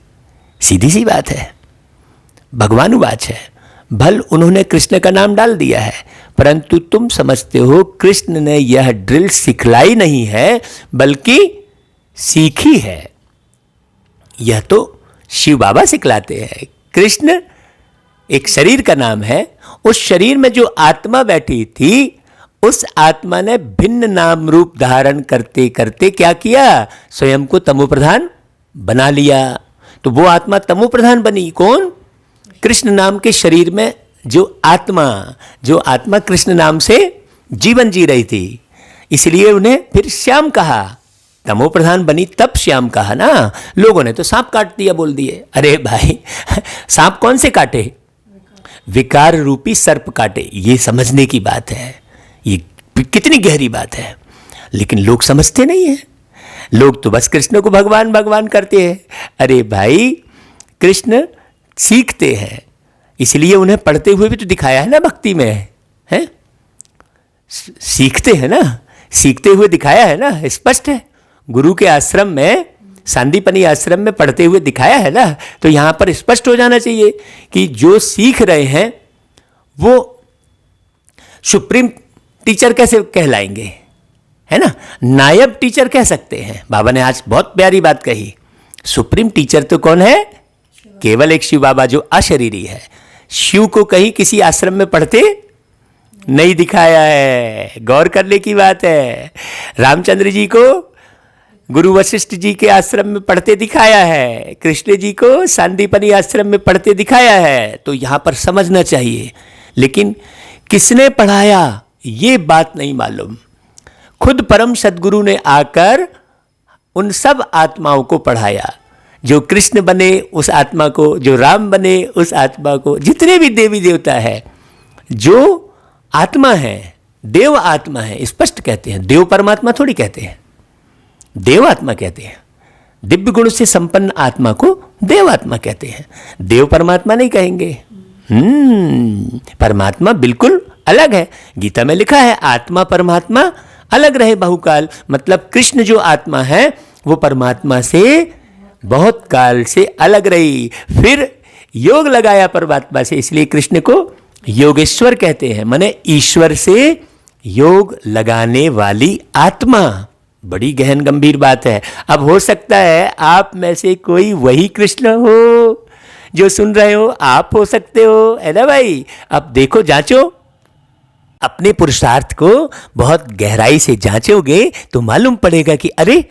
सीधी सी बात है। भगवानुवाच है, भल उन्होंने कृष्ण का नाम डाल दिया है, परंतु तुम समझते हो कृष्ण ने यह ड्रिल सिखलाई नहीं है बल्कि सीखी है। यह तो शिव बाबा सिखलाते हैं। कृष्ण एक शरीर का नाम है। उस शरीर में जो आत्मा बैठी थी, उस आत्मा ने भिन्न नाम रूप धारण करते करते क्या किया? स्वयं को तमो प्रधान बना लिया। तो वो आत्मा तमो प्रधान बनी। कौन? कृष्ण नाम के शरीर में जो आत्मा कृष्ण नाम से जीवन जी रही थी, इसलिए उन्हें फिर श्याम कहा। तमो प्रधान बनी तब श्याम कहा ना। लोगों ने तो सांप काट दिया, बोल दिए। अरे भाई सांप कौन से काटे? विकार रूपी सर्प काटे। ये समझने की बात है, ये कितनी गहरी बात है। लेकिन लोग समझते नहीं है। लोग तो बस कृष्ण को भगवान भगवान करते हैं। अरे भाई कृष्ण सीखते हैं, इसलिए उन्हें पढ़ते हुए भी तो दिखाया है ना भक्ति में, है? सीखते हैं ना, सीखते हुए दिखाया है ना, स्पष्ट है। गुरु के आश्रम में सांदीपनी आश्रम में पढ़ते हुए दिखाया है ना, तो यहां पर स्पष्ट हो जाना चाहिए कि जो सीख रहे हैं वो सुप्रीम टीचर कैसे कहलाएंगे, है ना, नायब टीचर कह सकते हैं। बाबा ने आज बहुत प्यारी बात कही, सुप्रीम टीचर तो कौन है, केवल एक शिव बाबा जो अशरीरी है। शिव को कहीं किसी आश्रम में पढ़ते नहीं दिखाया है, गौर करने की बात है। रामचंद्र जी को गुरु वशिष्ठ जी के आश्रम में पढ़ते दिखाया है, कृष्ण जी को सांदीपनी आश्रम में पढ़ते दिखाया है, तो यहां पर समझना चाहिए। लेकिन किसने पढ़ाया ये बात नहीं मालूम। खुद परम सदगुरु ने आकर उन सब आत्माओं को पढ़ाया, जो कृष्ण बने उस आत्मा को, जो राम बने उस आत्मा को, जितने भी देवी देवता है, जो आत्मा है, देव आत्मा है, स्पष्ट कहते हैं। देव परमात्मा थोड़ी कहते हैं, देव आत्मा कहते हैं। दिव्य गुण से संपन्न आत्मा को देव आत्मा कहते हैं, देव परमात्मा नहीं कहेंगे। परमात्मा बिल्कुल अलग है। गीता में लिखा है आत्मा परमात्मा अलग रहे बहुकाल, मतलब कृष्ण जो आत्मा है वो परमात्मा से बहुत काल से अलग रही, फिर योग लगाया परमात्मा से, इसलिए कृष्ण को योगेश्वर कहते हैं, माने ईश्वर से योग लगाने वाली आत्मा। बड़ी गहन गंभीर बात है। अब हो सकता है आप में से कोई वही कृष्ण हो जो सुन रहे हो, आप हो सकते हो, है ना भाई। अब देखो, जांचो अपने पुरुषार्थ को, बहुत गहराई से जांचोगे तो मालूम पड़ेगा कि अरे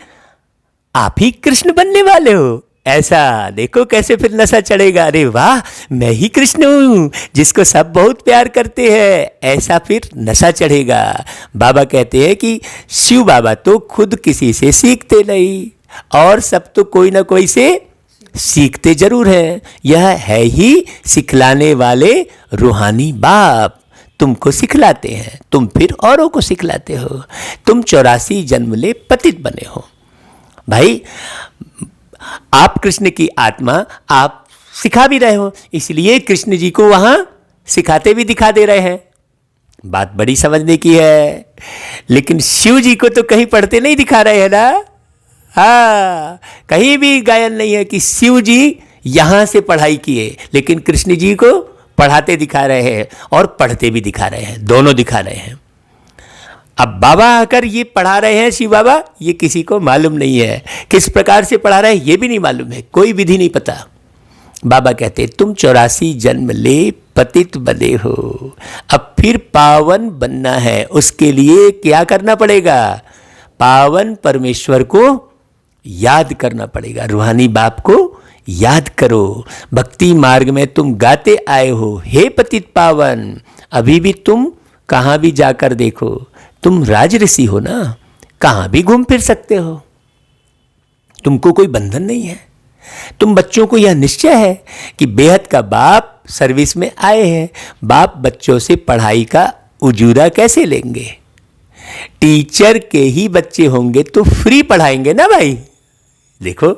आप ही कृष्ण बनने वाले हो। ऐसा देखो कैसे फिर नशा चढ़ेगा, अरे वाह मैं ही कृष्ण हूं जिसको सब बहुत प्यार करते हैं, ऐसा फिर नशा चढ़ेगा। बाबा कहते हैं कि शिव बाबा तो खुद किसी से सीखते नहीं, और सब तो कोई ना कोई से सीखते जरूर हैं। यह है ही सिखलाने वाले रूहानी बाप, तुमको सिखलाते हैं, तुम फिर औरों को सिखलाते हो। तुम 84 जन्म ले पतित बने हो। भाई आप कृष्ण की आत्मा, आप सिखा भी रहे हो, इसलिए कृष्ण जी को वहां सिखाते भी दिखा दे रहे हैं। बात बड़ी समझने की है। लेकिन शिव जी को तो कहीं पढ़ते नहीं दिखा रहे हैं ना। हाँ, कहीं भी गायन नहीं है कि शिव जी यहां से पढ़ाई किए, लेकिन कृष्ण जी को पढ़ाते दिखा रहे हैं और पढ़ते भी दिखा रहे हैं, दोनों दिखा रहे हैं। अब बाबा आकर ये पढ़ा रहे हैं, शिव बाबा, ये किसी को मालूम नहीं है। किस प्रकार से पढ़ा रहे हैं ये भी नहीं मालूम है, कोई विधि नहीं पता। बाबा कहते तुम 84 जन्म ले पतित बने हो, अब फिर पावन बनना है। उसके लिए क्या करना पड़ेगा, पावन परमेश्वर को याद करना पड़ेगा, रूहानी बाप को याद करो। भक्ति मार्ग में तुम गाते आए हो, हे पतित पावन। अभी भी तुम कहाँ भी जाकर देखो, तुम राज ऋषि हो ना, कहाँ भी घूम फिर सकते हो, तुमको कोई बंधन नहीं है। तुम बच्चों को यह निश्चय है कि बेहद का बाप सर्विस में आए हैं। बाप बच्चों से पढ़ाई का उजूरा कैसे लेंगे, टीचर के ही बच्चे होंगे तो फ्री पढ़ाएंगे ना भाई। देखो,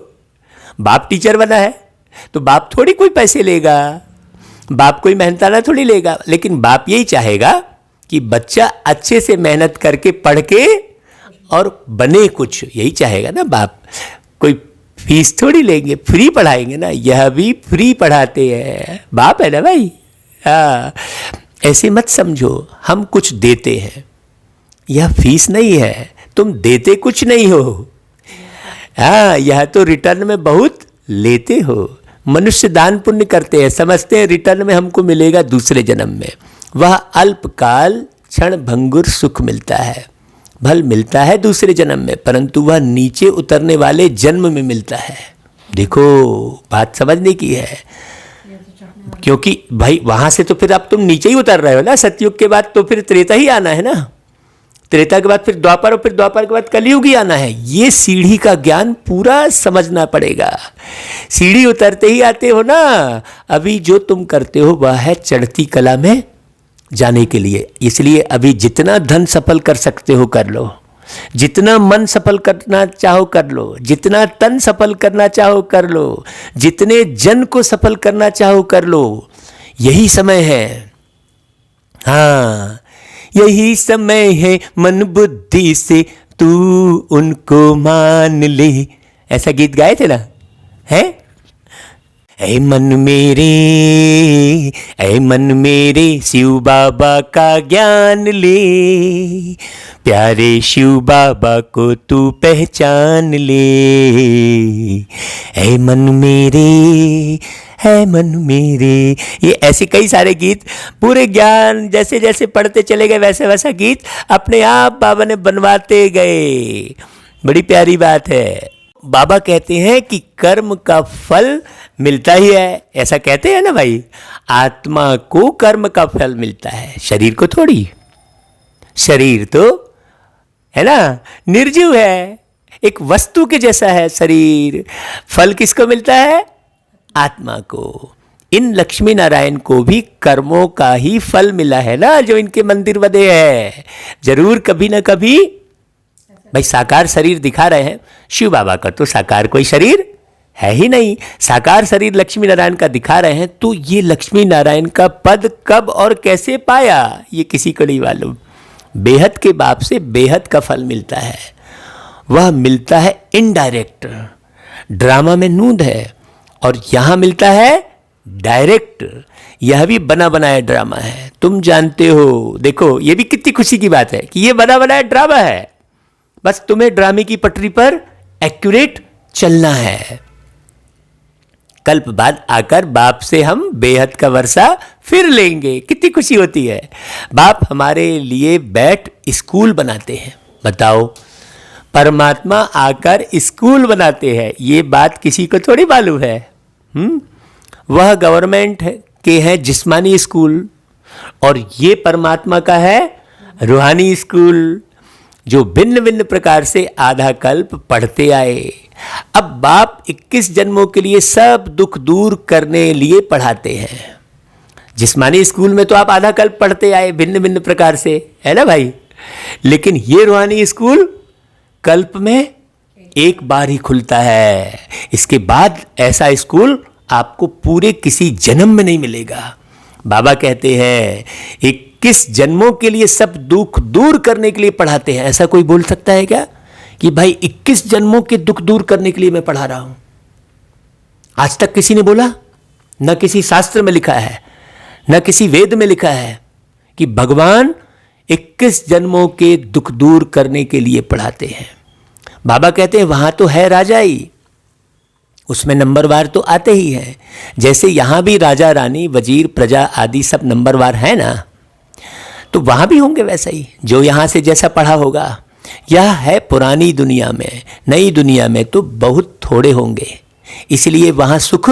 बाप टीचर बना है तो बाप थोड़ी कोई पैसे लेगा, बाप कोई मेहनताना थोड़ी लेगा, लेकिन बाप यही चाहेगा कि बच्चा अच्छे से मेहनत करके पढ़ के और बने कुछ, यही चाहेगा ना बाप। कोई फीस थोड़ी लेंगे, फ्री पढ़ाएंगे ना, यह भी फ्री पढ़ाते हैं, बाप है ना भाई। हाँ, ऐसे मत समझो हम कुछ देते हैं, यह फीस नहीं है, तुम देते कुछ नहीं हो। हाँ, यह तो रिटर्न में बहुत लेते हो। मनुष्य दान पुण्य करते हैं, समझते हैं रिटर्न में हमको मिलेगा दूसरे जन्म में। वह अल्पकाल क्षण भंगुर सुख मिलता है, भल मिलता है दूसरे जन्म में, परंतु वह नीचे उतरने वाले जन्म में मिलता है। देखो, बात समझने की है, क्योंकि भाई वहां से तो फिर अब तुम नीचे ही उतर रहे हो ना। सतयुग के बाद तो फिर त्रेता ही आना है ना, त्रेता के बाद फिर द्वापर, और फिर द्वापर के बाद कलयुग ही आना है। ये सीढ़ी का ज्ञान पूरा समझना पड़ेगा। सीढ़ी उतरते ही आते हो ना। अभी जो तुम करते हो वह है चढ़ती कला में जाने के लिए। इसलिए अभी जितना धन सफल कर सकते हो कर लो, जितना मन सफल करना चाहो कर लो, जितना तन सफल करना चाहो कर लो, जितने जन को सफल करना चाहो कर लो। यही समय है। हाँ, यही समय है, मन बुद्धि से तू उनको मान ले। ऐसा गीत गाए थे ना, है? ऐ मन मेरे शिव बाबा का ज्ञान ले, प्यारे शिव बाबा को तू पहचान ले। ऐ मन मेरे, ये ऐसे कई सारे गीत, पूरे ज्ञान जैसे जैसे पढ़ते चले गए वैसे वैसा गीत अपने आप बाबा ने बनवाते गए। बड़ी प्यारी बात है। बाबा कहते हैं कि कर्म का फल मिलता ही है, ऐसा कहते हैं ना भाई। आत्मा को कर्म का फल मिलता है, शरीर को थोड़ी। शरीर तो है ना निर्जीव है, एक वस्तु के जैसा है शरीर। फल किसको मिलता है? आत्मा को। इन लक्ष्मी नारायण को भी कर्मों का ही फल मिला है ना, जो इनके मंदिर बने हैं। जरूर कभी ना कभी भाई साकार शरीर दिखा रहे हैं। शिव बाबा का तो साकार कोई शरीर है ही नहीं, साकार शरीर लक्ष्मी नारायण का दिखा रहे हैं। तो ये लक्ष्मी नारायण का पद कब और कैसे पाया, ये किसी को नहीं मालूम। बेहद के बाप से बेहद का फल मिलता है, वह मिलता है इनडायरेक्ट। ड्रामा में नूंद है और यहां मिलता है डायरेक्ट। यह भी बना बनाया ड्रामा है, तुम जानते हो। देखो ये भी कितनी खुशी की बात है कि ये बना बनाया ड्रामा है, बस तुम्हें ड्रामे की पटरी पर एक्यूरेट चलना है। कल्प बाद आकर बाप से हम बेहद का वर्षा फिर लेंगे, कितनी खुशी होती है। बाप हमारे लिए बैठ स्कूल बनाते हैं। बताओ, परमात्मा आकर स्कूल बनाते हैं, ये बात किसी को थोड़ी मालूम है। वह गवर्नमेंट के हैं जिस्मानी स्कूल, और ये परमात्मा का है रूहानी स्कूल, जो भिन्न भिन्न प्रकार से आधा कल्प पढ़ते आए। अब बाप 21 जन्मों के लिए सब दुख दूर करने लिए पढ़ाते हैं। जिस्मानी स्कूल में तो आप आधा कल्प पढ़ते आए भिन्न भिन्न प्रकार से, है ना भाई। लेकिन ये रूहानी स्कूल कल्प में एक बार ही खुलता है। इसके बाद ऐसा स्कूल आपको पूरे किसी जन्म में नहीं मिलेगा। बाबा कहते हैं 21 जन्मों के लिए सब दुख दूर करने के लिए पढ़ाते हैं। ऐसा कोई बोल सकता है क्या कि भाई 21 जन्मों के दुख दूर करने के लिए मैं पढ़ा रहा हूं? आज तक किसी ने बोला? न किसी शास्त्र में लिखा है, न किसी वेद में लिखा है कि भगवान 21 जन्मों के दुख दूर करने के लिए पढ़ाते हैं। बाबा कहते हैं वहां तो है राजा ही, उसमें नंबरवार तो आते ही हैं। जैसे यहां भी राजा रानी वजीर प्रजा आदि सब नंबरवार है ना, तो वहां भी होंगे वैसा ही, जो यहां से जैसा पढ़ा होगा। यह है पुरानी दुनिया में, नई दुनिया में तो बहुत थोड़े होंगे, इसलिए वहां सुख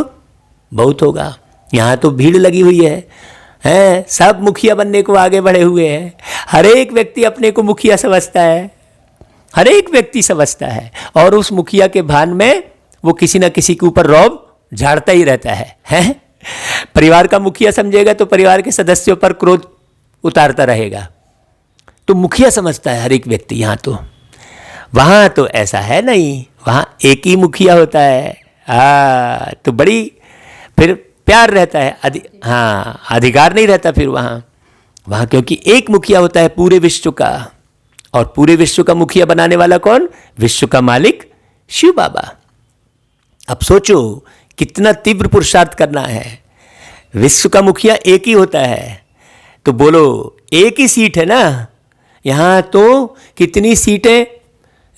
बहुत होगा। यहां तो भीड़ लगी हुई है, सब मुखिया बनने को आगे बढ़े हुए हैं। हर एक व्यक्ति अपने को मुखिया समझता है, हर एक व्यक्ति समझता है, और उस मुखिया के भान में वो किसी ना किसी के ऊपर रौब झाड़ता ही रहता है? परिवार का मुखिया समझेगा तो परिवार के सदस्यों पर क्रोध उतारता रहेगा। तो मुखिया समझता है हर एक व्यक्ति। यहाँ तो वहाँ तो ऐसा है नहीं, वहाँ एक ही मुखिया होता है। तो बड़ी फिर प्यार रहता है, अधिकार नहीं रहता फिर वहाँ क्योंकि एक मुखिया होता है पूरे विश्व का, और पूरे विश्व का मुखिया बनाने वाला कौन? विश्व का मालिक शिव बाबा। अब सोचो कितना तीव्र पुरुषार्थ करना है। विश्व का मुखिया एक ही होता है, तो बोलो एक ही सीट है ना। यहाँ तो कितनी सीटें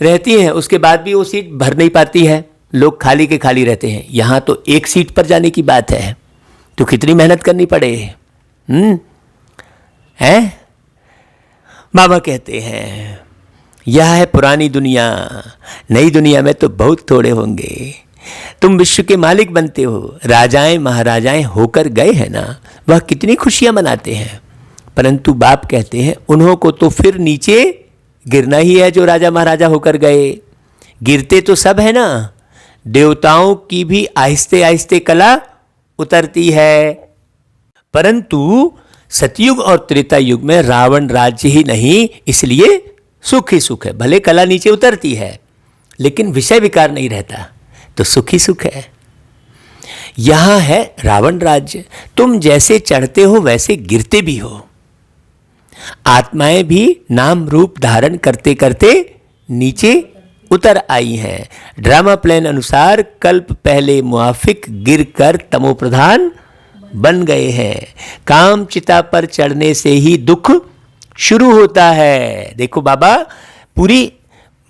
रहती हैं, उसके बाद भी वो सीट भर नहीं पाती है, लोग खाली के खाली रहते हैं। यहाँ तो एक सीट पर जाने की बात है, तो कितनी मेहनत करनी पड़े। है बाबा कहते हैं यह है पुरानी दुनिया, नई दुनिया में तो बहुत थोड़े होंगे। तुम विश्व के मालिक बनते हो, राजाएं महाराजाएं होकर गए हैं ना, वह कितनी खुशियां मनाते हैं। परंतु बाप कहते हैं उन्हों को तो फिर नीचे गिरना ही है जो राजा महाराजा होकर गए। गिरते तो सब है ना, देवताओं की भी आहिस्ते आहिस्ते कला उतरती है। परंतु सतयुग और त्रेता युग में रावण राज्य ही नहीं, इसलिए सुख ही सुख है। भले कला नीचे उतरती है लेकिन विषय विकार नहीं रहता, तो सुख ही सुख है। यहां है रावण राज्य, तुम जैसे चढ़ते हो वैसे गिरते भी हो। आत्माएं भी नाम रूप धारण करते करते नीचे उतर आई हैं। ड्रामा प्लान अनुसार कल्प पहले मुआफिक गिरकर तमोप्रधान बन गए हैं। काम चिता पर चढ़ने से ही दुख शुरू होता है। देखो बाबा पूरी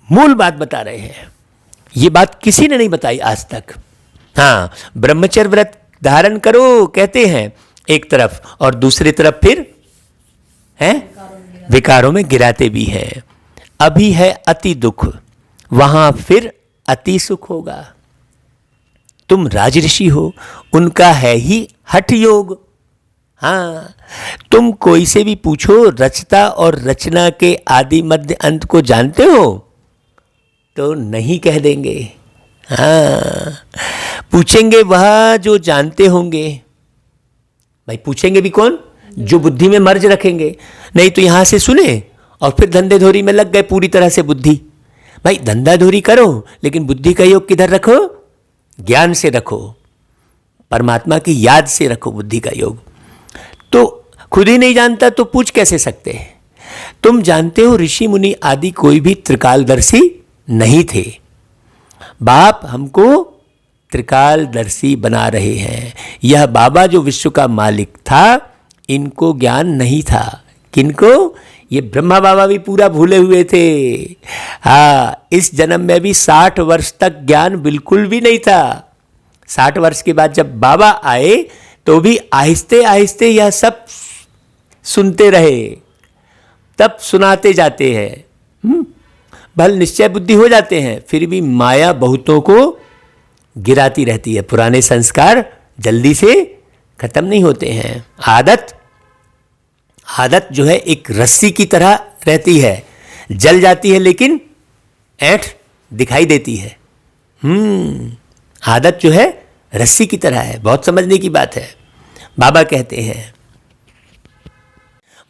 मूल बात बता रहे हैं। ये बात किसी ने नहीं बताई आज तक। हाँ, ब्रह्मचर्य व्रत धारण करो कहते हैं एक तरफ, और दूसरी तरफ फिर है विकारों में गिराते भी हैं। अभी है अति दुख, वहां फिर अति सुख होगा। तुम राजऋषि हो, उनका है ही हठ योग। हाँ, तुम कोई से भी पूछो रचता और रचना के आदि मध्य अंत को जानते हो तो नहीं कह देंगे। हाँ, पूछेंगे वह जो जानते होंगे। भाई पूछेंगे भी कौन? जो बुद्धि में मर्ज रखेंगे। नहीं तो यहां से सुने और फिर धंधेधोरी में लग गए पूरी तरह से बुद्धि। भाई धंधाधोरी करो लेकिन बुद्धि का योग किधर रखो? ज्ञान से रखो, परमात्मा की याद से रखो बुद्धि का योग। तो खुद ही नहीं जानता तो पूछ कैसे सकते हैं? तुम जानते हो ऋषि मुनि आदि कोई भी त्रिकालदर्शी नहीं थे। बाप हमको त्रिकालदर्शी बना रहे हैं। यह बाबा जो विश्व का मालिक था, इनको ज्ञान नहीं था। किनको? ये ब्रह्मा बाबा भी पूरा भूले हुए थे। हाँ, इस जन्म में भी 60 वर्ष तक ज्ञान बिल्कुल भी नहीं था। 60 वर्ष के बाद जब बाबा आए तो भी आहिस्ते आहिस्ते यह सब सुनते रहे, तब सुनाते जाते हैं। भल निश्चय बुद्धि हो जाते हैं, फिर भी माया बहुतों को गिराती रहती है। पुराने संस्कार जल्दी से खत्म नहीं होते हैं। आदत जो है एक रस्सी की तरह रहती है, जल जाती है लेकिन ऐंठ दिखाई देती है। आदत जो है रस्सी की तरह है। बहुत समझने की बात है। बाबा कहते हैं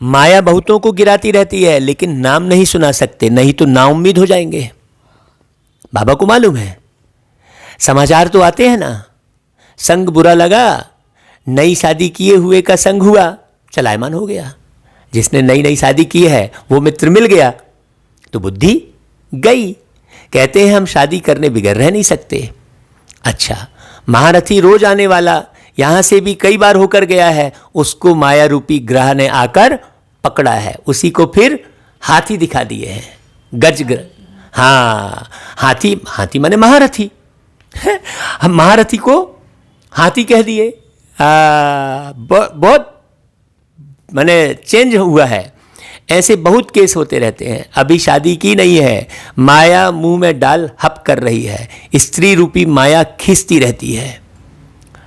माया बहुतों को गिराती रहती है लेकिन नाम नहीं सुना सकते, नहीं तो नाउम्मीद हो जाएंगे। बाबा को मालूम है। समाचार तो आते हैं ना, संग बुरा लगा, नई शादी किए हुए का संग हुआ, चलायमान हो गया। जिसने नई नई शादी की है वो मित्र मिल गया तो बुद्धि गई। कहते हैं हम शादी करने बिगड़ रह नहीं सकते। अच्छा, महारथी रोज आने वाला यहां से भी कई बार होकर गया है, उसको माया रूपी ग्रह ने आकर पकड़ा है, उसी को फिर हाथी दिखा दिए हैं। गजग्रह, हाँ, हाथी माने महारथी। हम महारथी को हाथी कह दिए। बहुत माने चेंज हुआ है। ऐसे बहुत केस होते रहते हैं। अभी शादी की नहीं है, माया मुंह में डाल हप कर रही है। स्त्री रूपी माया खींचती रहती है।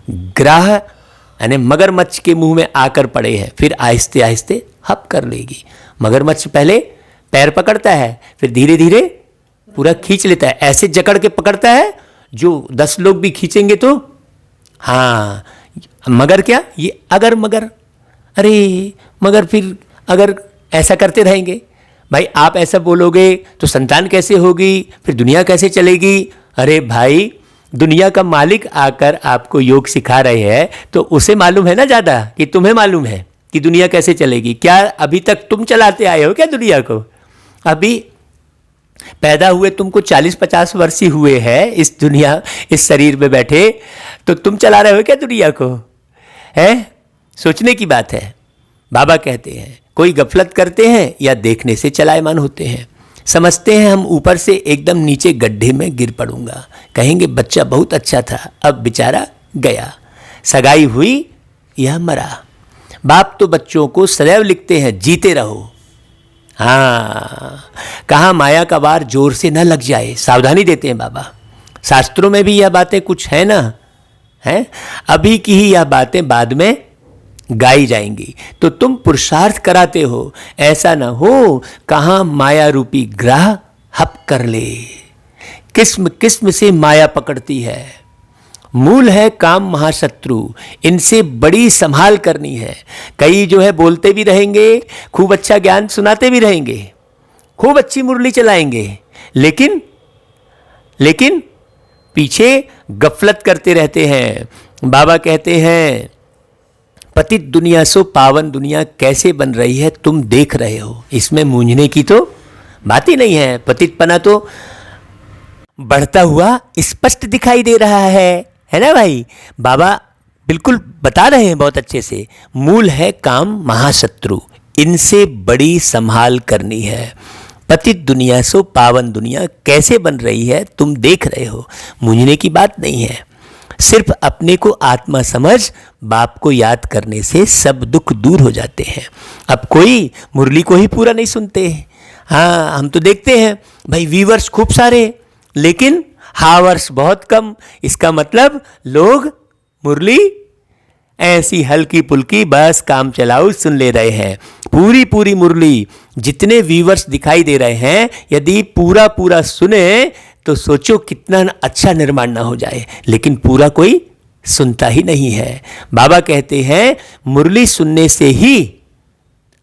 ग्राह यानी मगरमच्छ के मुंह में आकर पड़े हैं, फिर आहिस्ते आहिस्ते हप कर लेगी। मगरमच्छ पहले पैर पकड़ता है, फिर धीरे धीरे पूरा खींच लेता है। ऐसे जकड़ के पकड़ता है जो 10 लोग भी खींचेंगे तो। हाँ, मगर क्या ये अगर मगर, अरे मगर फिर अगर ऐसा करते रहेंगे, भाई आप ऐसा बोलोगे तो संतान कैसे होगी, फिर दुनिया कैसे चलेगी? अरे भाई, दुनिया का मालिक आकर आपको योग सिखा रहे हैं तो उसे मालूम है ना ज़्यादा कि तुम्हें मालूम है कि दुनिया कैसे चलेगी। क्या अभी तक तुम चलाते आए हो क्या दुनिया को? अभी पैदा हुए तुमको 40-50 वर्ष ही हुए हैं इस दुनिया, इस शरीर में बैठे, तो तुम चला रहे हो क्या दुनिया को? है, सोचने की बात है। बाबा कहते हैं कोई गफलत करते हैं या देखने से चलायमान होते हैं। समझते हैं हम ऊपर से एकदम नीचे गड्ढे में गिर पड़ूंगा। कहेंगे बच्चा बहुत अच्छा था, अब बेचारा गया, सगाई हुई, यह मरा। बाप तो बच्चों को सदैव लिखते हैं जीते रहो। हाँ, कहाँ माया का वार जोर से न लग जाए, सावधानी देते हैं बाबा। शास्त्रों में भी यह बातें कुछ है ना, है? अभी की ही यह बातें बाद में गाई जाएंगी। तो तुम पुरुषार्थ कराते हो, ऐसा ना हो कहाँ माया रूपी ग्रह हप कर ले। किस्म किस्म से माया पकड़ती है। मूल है काम महाशत्रु, इनसे बड़ी संभाल करनी है। कई जो है बोलते भी रहेंगे, खूब अच्छा ज्ञान सुनाते भी रहेंगे, खूब अच्छी मुरली चलाएंगे, लेकिन पीछे गफलत करते रहते हैं। बाबा कहते हैं पतित दुनिया सो पावन दुनिया कैसे बन रही है तुम देख रहे हो। इसमें मूंझने की तो बात ही नहीं है। पतित पना तो बढ़ता हुआ स्पष्ट दिखाई दे रहा है ना भाई। बाबा बिल्कुल बता रहे हैं बहुत अच्छे से। मूल है काम महाशत्रु, इनसे बड़ी संभाल करनी है। पतित दुनिया सो पावन दुनिया कैसे बन रही है तुम देख रहे हो। मूंझने की बात नहीं है, सिर्फ अपने को आत्मा समझ बाप को याद करने से सब दुख दूर हो जाते हैं। अब कोई मुरली को ही पूरा नहीं सुनते। हाँ, हम तो देखते हैं भाई व्यूवर्स खूब सारे, लेकिन हावर्स बहुत कम। इसका मतलब लोग मुरली ऐसी हल्की पुल्की बस काम चलाओ सुन ले रहे हैं। पूरी पूरी मुरली जितने व्यूवर्स दिखाई दे रहे हैं, यदि पूरा पूरा सुने तो सोचो कितना अच्छा निर्माण ना हो जाए। लेकिन पूरा कोई सुनता ही नहीं है। बाबा कहते हैं मुरली सुनने से ही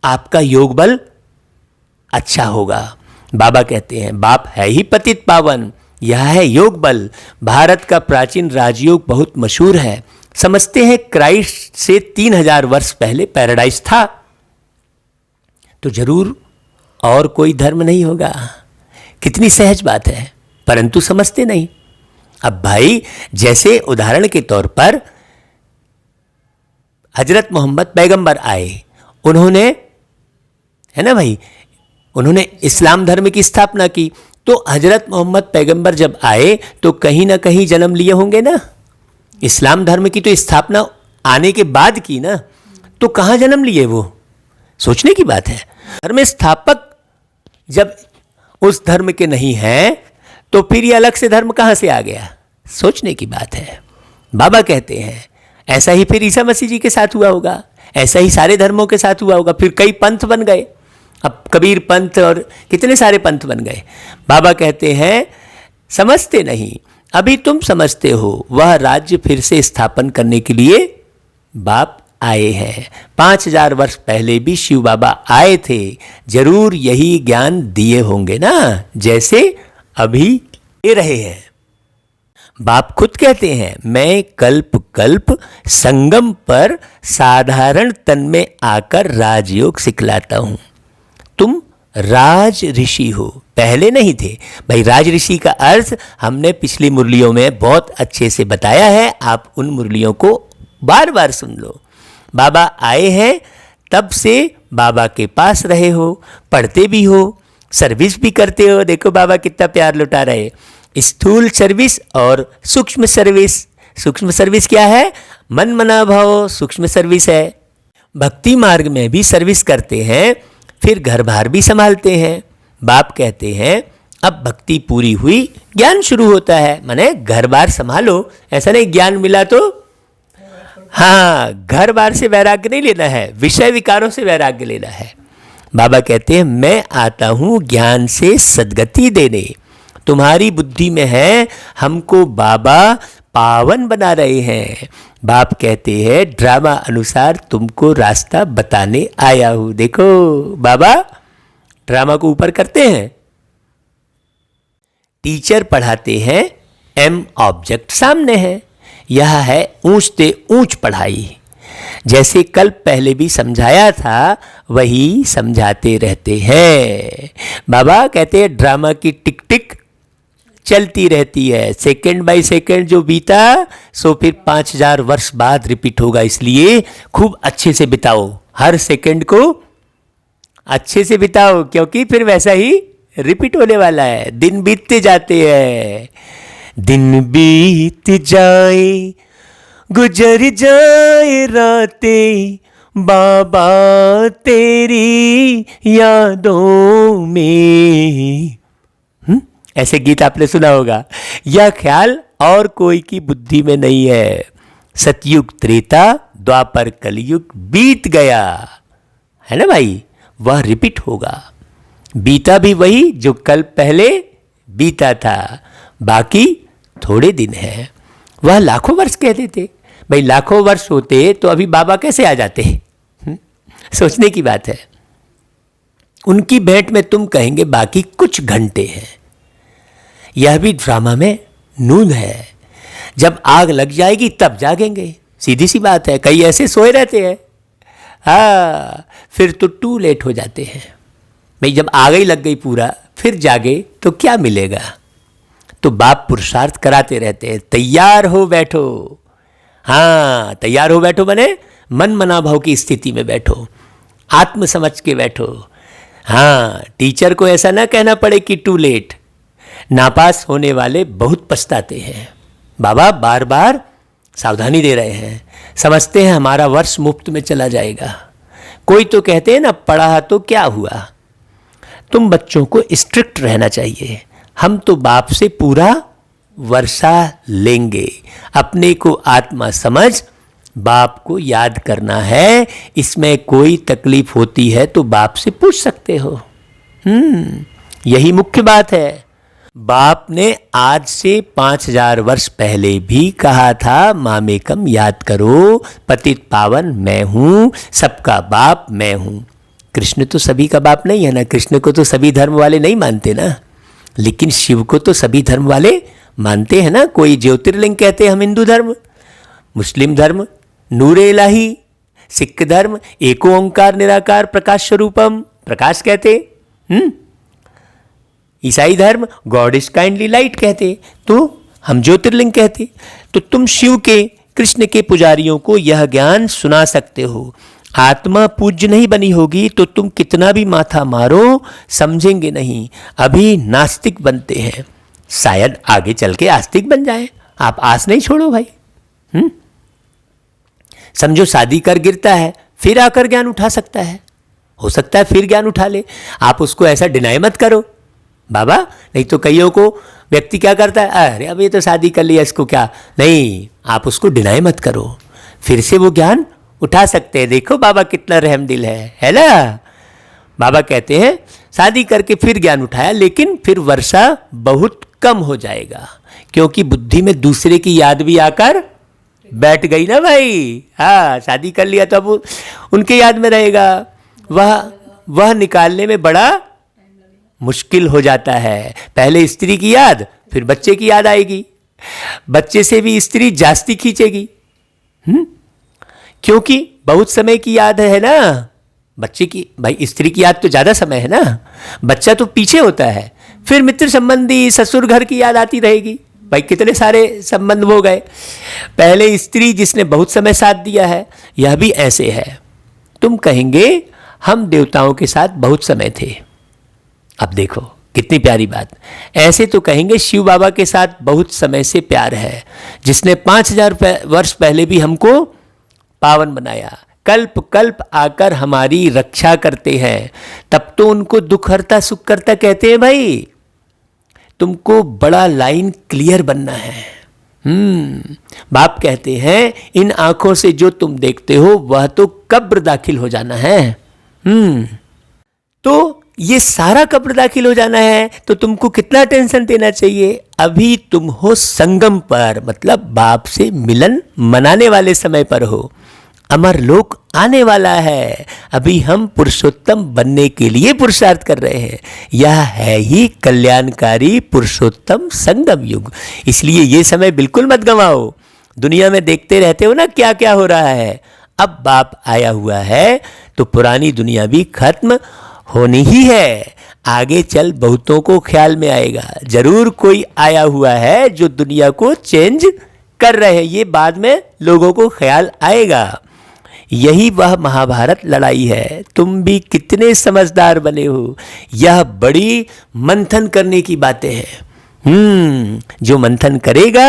आपका योग बल अच्छा होगा। बाबा कहते हैं बाप है ही पतित पावन, यह है योग बल। भारत का प्राचीन राजयोग बहुत मशहूर है। समझते हैं क्राइस्ट से 3000 वर्ष पहले पैराडाइज था, तो जरूर और कोई धर्म नहीं होगा। कितनी सहज बात है, परंतु समझते नहीं। अब भाई जैसे उदाहरण के तौर पर हजरत मोहम्मद पैगंबर आए, उन्होंने, है ना भाई, उन्होंने इस्लाम धर्म की स्थापना की। तो हजरत मोहम्मद पैगंबर जब आए तो कहीं ना कहीं जन्म लिए होंगे ना। इस्लाम धर्म की तो स्थापना आने के बाद की ना, तो कहाँ जन्म लिए वो, सोचने की बात है। धर्म स्थापक जब उस धर्म के नहीं हैं तो फिर ये अलग से धर्म कहाँ से आ गया, सोचने की बात है। बाबा कहते हैं ऐसा ही फिर ईसा मसीह जी के साथ हुआ होगा, ऐसा ही सारे धर्मों के साथ हुआ होगा। फिर कई पंथ बन गए, अब कबीर पंथ और कितने सारे पंथ बन गए। बाबा कहते हैं समझते नहीं, अभी तुम समझते हो। वह राज्य फिर से स्थापन करने के लिए बाप आए हैं। 5000 वर्ष पहले भी शिव बाबा आए थे, जरूर यही ज्ञान दिए होंगे ना, जैसे अभी दे रहे हैं। बाप खुद कहते हैं मैं कल्प कल्प संगम पर साधारण तन में आकर राजयोग सिखलाता हूं। तुम राज ऋषि हो, पहले नहीं थे भाई। राज ऋषि का अर्थ हमने पिछली मुरलियों में बहुत अच्छे से बताया है, आप उन मुरलियों को बार बार सुन लो। बाबा आए हैं तब से बाबा के पास रहे हो, पढ़ते भी हो, सर्विस भी करते हो। देखो बाबा कितना प्यार लुटा रहे। स्थूल सर्विस और सूक्ष्म सर्विस। सूक्ष्म सर्विस क्या है, मन मना भाव सूक्ष्म सर्विस है। भक्ति मार्ग में भी सर्विस करते हैं, फिर घर बार भी संभालते हैं। बाप कहते हैं अब भक्ति पूरी हुई, ज्ञान शुरू होता है। माने घर बार संभालो, ऐसा नहीं ज्ञान मिला तो हाँ, घर बार से वैराग्य नहीं लेना है, विषय विकारों से वैराग्य लेना है। बाबा कहते हैं मैं आता हूं ज्ञान से सद्गति देने। तुम्हारी बुद्धि में है, हमको बाबा पावन बना रहे हैं। बाप कहते हैं ड्रामा अनुसार तुमको रास्ता बताने आया हूं। देखो बाबा ड्रामा को ऊपर करते हैं। टीचर पढ़ाते हैं, एम ऑब्जेक्ट सामने है। यह है ऊंचते ऊंच पढ़ाई। जैसे कल पहले भी समझाया था वही समझाते रहते हैं। बाबा कहते हैं ड्रामा की टिक टिक चलती रहती है, सेकंड बाय सेकंड जो बीता सो फिर 5000 वर्ष बाद रिपीट होगा। इसलिए खूब अच्छे से बिताओ, हर सेकंड को अच्छे से बिताओ, क्योंकि फिर वैसा ही रिपीट होने वाला है। दिन बीतते जाते हैं, दिन बीत जाए गुजर जाए रातें, बाबा तेरी यादों में। ऐसे गीत आपने सुना होगा। यह ख्याल और कोई की बुद्धि में नहीं है। सतयुग त्रेता द्वापर कलयुग बीत गया, है ना भाई, वह रिपीट होगा। बीता भी वही जो कल पहले बीता था, बाकी थोड़े दिन है। वह लाखों वर्ष कहते थे भाई, लाखों वर्ष होते तो अभी बाबा कैसे आ जाते। सोचने की बात है। उनकी भेंट में तुम कहेंगे बाकी कुछ घंटे हैं। यह भी ड्रामा में नूंद है। जब आग लग जाएगी तब जागेंगे, सीधी सी बात है। कई ऐसे सोए रहते हैं, हाँ, फिर तो टू लेट हो जाते हैं भाई। जब आग ही लग गई पूरा, फिर जागे तो क्या मिलेगा। तो बाप पुरुषार्थ कराते रहते हैं, तैयार हो बैठो। हाँ, तैयार हो बैठो बने मन मना भाव की स्थिति में बैठो, आत्म समझ के बैठो। हाँ, टीचर को ऐसा ना कहना पड़े कि टू लेट। नापास होने वाले बहुत पछताते हैं। बाबा बार बार सावधानी दे रहे हैं, समझते हैं हमारा वर्ष मुफ्त में चला जाएगा। कोई तो कहते हैं ना, पढ़ा तो क्या हुआ। तुम बच्चों को स्ट्रिक्ट रहना चाहिए। हम तो बाप से पूरा वर्षा लेंगे। अपने को आत्मा समझ बाप को याद करना है। इसमें कोई तकलीफ होती है तो बाप से पूछ सकते हो। यही मुख्य बात है। बाप ने आज से 5000 वर्ष पहले भी कहा था, मामेकम याद करो, पतित पावन मैं हूँ, सबका बाप मैं हूँ। कृष्ण तो सभी का बाप नहीं है ना, कृष्ण को तो सभी धर्म वाले नहीं मानते ना, लेकिन शिव को तो सभी धर्म वाले मानते हैं ना। कोई ज्योतिर्लिंग कहते हैं हम हिंदू धर्म, मुस्लिम धर्म नूरे इलाही, सिख धर्म एको ओंकार निराकार प्रकाश स्वरूपम, प्रकाश कहते। ईसाई धर्म गॉड इज काइंडली लाइट कहते, तो हम ज्योतिर्लिंग कहते। तो तुम शिव के कृष्ण के पुजारियों को यह ज्ञान सुना सकते हो। आत्मा पूज्य नहीं बनी होगी तो तुम कितना भी माथा मारो समझेंगे नहीं। अभी नास्तिक बनते हैं, शायद आगे चल के आस्तिक बन जाए। आप आस नहीं छोड़ो भाई। समझो शादी कर गिरता है, फिर आकर ज्ञान उठा सकता है, हो सकता है फिर ज्ञान उठा ले। आप उसको ऐसा डिनाई मत करो बाबा, नहीं तो कईयों को व्यक्ति क्या करता है, अरे अब ये तो शादी कर लिया, इसको क्या। नहीं, आप उसको डिनाई मत करो, फिर से वो ज्ञान उठा सकते हैं। देखो बाबा कितना रहम दिल है ना। बाबा कहते हैं शादी करके फिर ज्ञान उठाया, लेकिन फिर वर्षा बहुत कम हो जाएगा, क्योंकि बुद्धि में दूसरे की याद भी आकर बैठ गई ना भाई। हाँ, शादी कर लिया तो अब उनके याद में रहेगा, वह निकालने में बड़ा मुश्किल हो जाता है। पहले स्त्री की याद, फिर बच्चे की याद आएगी, बच्चे से भी स्त्री जास्ती खींचेगी। क्योंकि बहुत समय की याद है ना बच्चे की, भाई स्त्री की याद तो ज़्यादा समय है ना, बच्चा तो पीछे होता है। फिर मित्र संबंधी ससुर घर की याद आती रहेगी, भाई कितने सारे संबंध हो गए। पहले स्त्री जिसने बहुत समय साथ दिया है, यह भी ऐसे है। तुम कहेंगे हम देवताओं के साथ बहुत समय थे। अब देखो कितनी प्यारी बात। ऐसे तो कहेंगे शिव बाबा के साथ बहुत समय से प्यार है, जिसने 5000 वर्ष पहले भी हमको पावन बनाया, कल्प कल्प आकर हमारी रक्षा करते हैं। तब तो उनको दुखहर्ता सुखकर्ता कहते हैं। भाई तुमको बड़ा लाइन क्लियर बनना है। बाप कहते हैं इन आंखों से जो तुम देखते हो वह तो कब्र दाखिल हो जाना है। तो ये सारा कब्र दाखिल हो जाना है, तो तुमको कितना टेंशन देना चाहिए। अभी तुम हो संगम पर, मतलब बाप से मिलन मनाने वाले समय पर हो। अमर लोक आने वाला है। अभी हम पुरुषोत्तम बनने के लिए पुरुषार्थ कर रहे हैं। यह है ही कल्याणकारी पुरुषोत्तम संगम युग। इसलिए ये समय बिल्कुल मत गंवाओ। दुनिया में देखते रहते हो ना क्या क्या हो रहा है। अब बाप आया हुआ है तो पुरानी दुनिया भी खत्म होनी ही है। आगे चल बहुतों को ख्याल में आएगा, जरूर कोई आया हुआ है जो दुनिया को चेंज कर रहे हैं। ये बाद में लोगों को ख्याल आएगा। यही वह महाभारत लड़ाई है। तुम भी कितने समझदार बने हो। यह बड़ी मंथन करने की बातें हैं। जो मंथन करेगा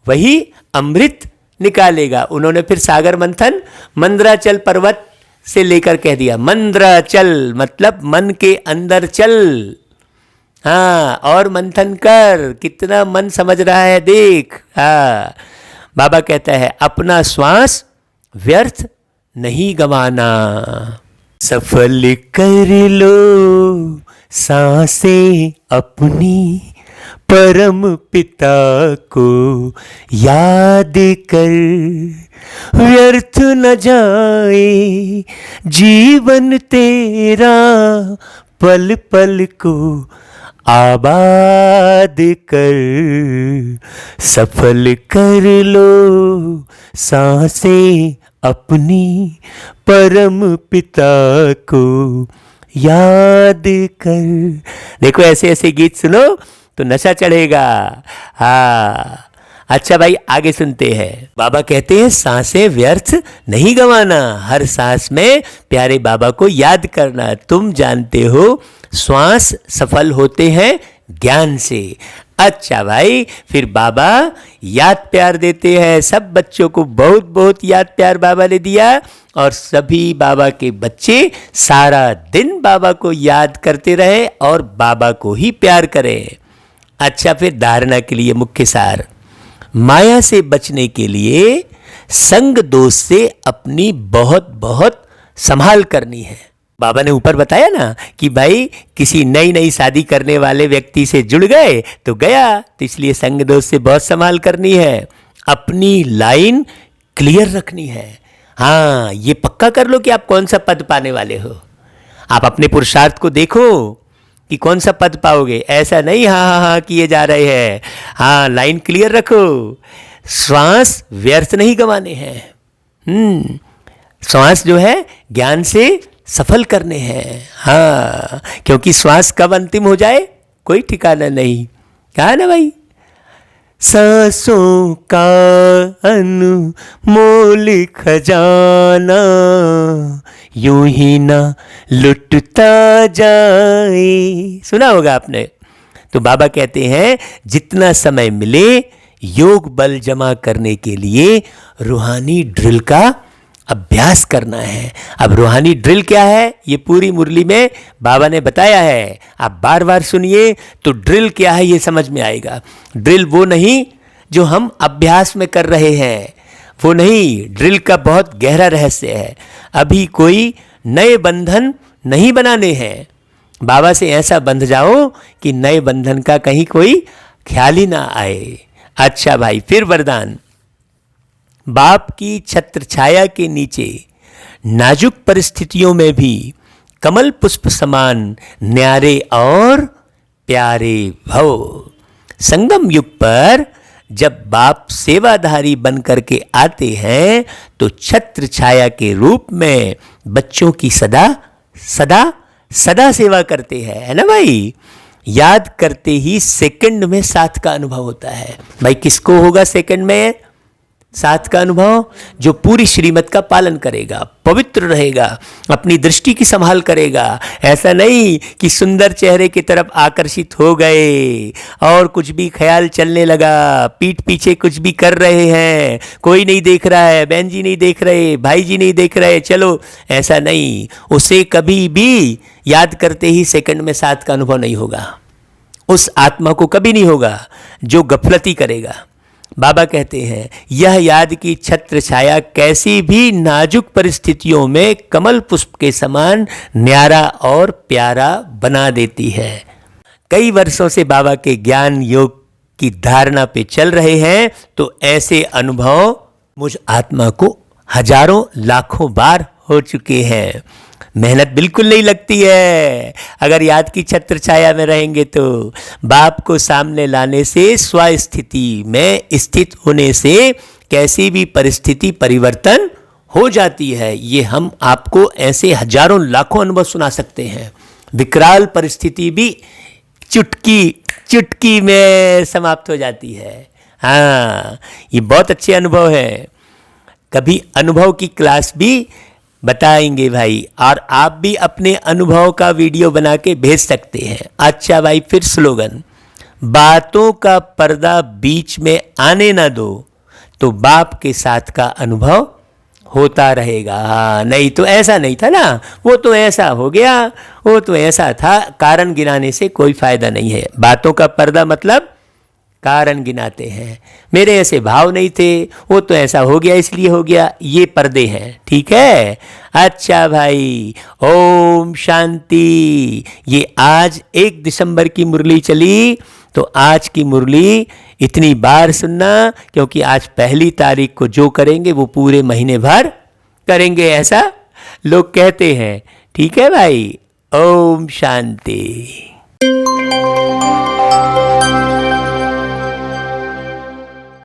वही अमृत निकालेगा। उन्होंने फिर सागर मंथन मंदराचल पर्वत से लेकर कह दिया। मंदराचल मतलब मन के अंदर चल। हाँ, और मंथन कर, कितना मन समझ रहा है देख। हाँ, बाबा कहता है अपना श्वास व्यर्थ नहीं गंवाना। सफल कर लो सांसें अपनी, परम पिता को याद कर। व्यर्थ न जाए जीवन तेरा, पल पल को आबाद कर। सफल कर लो सांसें अपनी, परम पिता को याद कर। देखो ऐसे ऐसे गीत सुनो तो नशा चढ़ेगा। हाँ, अच्छा भाई आगे सुनते हैं। बाबा कहते हैं सांसें व्यर्थ नहीं गंवाना, हर सांस में प्यारे बाबा को याद करना। तुम जानते हो श्वास सफल होते हैं ज्ञान से। अच्छा भाई, फिर बाबा याद प्यार देते हैं सब बच्चों को, बहुत बहुत याद प्यार बाबा ने दिया, और सभी बाबा के बच्चे सारा दिन बाबा को याद करते रहे और बाबा को ही प्यार करें। अच्छा, फिर धारणा के लिए मुख्य सार। माया से बचने के लिए संग दोष से अपनी बहुत बहुत संभाल करनी है। बाबा ने ऊपर बताया ना कि भाई किसी नई नई शादी करने वाले व्यक्ति से जुड़ गए तो गया, तो इसलिए संग दोष से बहुत संभाल करनी है। अपनी लाइन क्लियर रखनी है। हाँ, ये पक्का कर लो कि आप कौन सा पद पाने वाले हो। आप अपने पुरुषार्थ को देखो कि कौन सा पद पाओगे, ऐसा नहीं हाँ हाँ हाँ किए जा रहे हैं। हाँ, लाइन क्लियर रखो। श्वास व्यर्थ नहीं गंवाने हैं। श्वास जो है ज्ञान से सफल करने हैं। हाँ, क्योंकि श्वास कब अंतिम हो जाए कोई ठिकाना नहीं। कहा ना भाई, सांसों का अनमोल खजाना यूं ही ना लुटता जाए, सुना होगा आपने। तो बाबा कहते हैं जितना समय मिले योग बल जमा करने के लिए रूहानी ड्रिल का अभ्यास करना है। अब रूहानी ड्रिल क्या है ये पूरी मुरली में बाबा ने बताया है, आप बार बार सुनिए तो ड्रिल क्या है ये समझ में आएगा। ड्रिल वो नहीं जो हम अभ्यास में कर रहे हैं, वो नहीं, ड्रिल का बहुत गहरा रहस्य है। अभी कोई नए बंधन नहीं बनाने हैं। बाबा से ऐसा बंध जाओ कि नए बंधन का कहीं कोई ख्याल ही ना आए। अच्छा भाई, फिर वरदान। बाप की छत्र छाया के नीचे नाजुक परिस्थितियों में भी कमल पुष्प समान न्यारे और प्यारे भव। संगम युग पर जब बाप सेवाधारी बन करके आते हैं तो छत्र छाया के रूप में बच्चों की सदा सदा सदा सेवा करते हैं, है ना भाई। याद करते ही सेकंड में साथ का अनुभव होता है। भाई किसको होगा सेकंड में साथ का अनुभव? जो पूरी श्रीमत का पालन करेगा, पवित्र रहेगा, अपनी दृष्टि की संभाल करेगा। ऐसा नहीं कि सुंदर चेहरे की तरफ आकर्षित हो गए और कुछ भी ख्याल चलने लगा, पीठ पीछे कुछ भी कर रहे हैं, कोई नहीं देख रहा है, बहन जी नहीं देख रहे, भाई जी नहीं देख रहे, चलो, ऐसा नहीं। उसे कभी भी याद करते ही सेकंड में साथ का अनुभव नहीं होगा। उस आत्मा को कभी नहीं होगा जो गफलती करेगा। बाबा कहते हैं यह याद की छत्र छाया कैसी भी नाजुक परिस्थितियों में कमल पुष्प के समान न्यारा और प्यारा बना देती है। कई वर्षों से बाबा के ज्ञान योग की धारणा पे चल रहे हैं तो ऐसे अनुभव मुझ आत्मा को हजारों लाखों बार हो चुके हैं। मेहनत बिल्कुल नहीं लगती है अगर याद की छत्र छाया में रहेंगे तो। बाप को सामने लाने से, स्वस्थिति में स्थित होने से कैसी भी परिस्थिति परिवर्तन हो जाती है। ये हम आपको ऐसे हजारों लाखों अनुभव सुना सकते हैं। विकराल परिस्थिति भी चुटकी में समाप्त हो जाती है। हाँ, ये बहुत अच्छे अनुभव है। कभी अनुभव की क्लास भी बताएंगे भाई, और आप भी अपने अनुभव का वीडियो बना के भेज सकते हैं। अच्छा भाई, फिर स्लोगन। बातों का पर्दा बीच में आने ना दो तो बाप के साथ का अनुभव होता रहेगा। हाँ, नहीं तो ऐसा नहीं था ना, वो तो ऐसा हो गया, वो तो ऐसा था, कारण गिनाने से कोई फायदा नहीं है। बातों का पर्दा मतलब कारण गिनाते हैं, मेरे ऐसे भाव नहीं थे, वो तो ऐसा हो गया इसलिए हो गया, ये पर्दे हैं। ठीक है। अच्छा भाई, ओम शांति। ये आज 1 दिसंबर की मुरली चली, तो आज की मुरली इतनी बार सुनना, क्योंकि आज 1 तारीख को जो करेंगे वो पूरे महीने भर करेंगे, ऐसा लोग कहते हैं। ठीक है भाई, ओम शांति।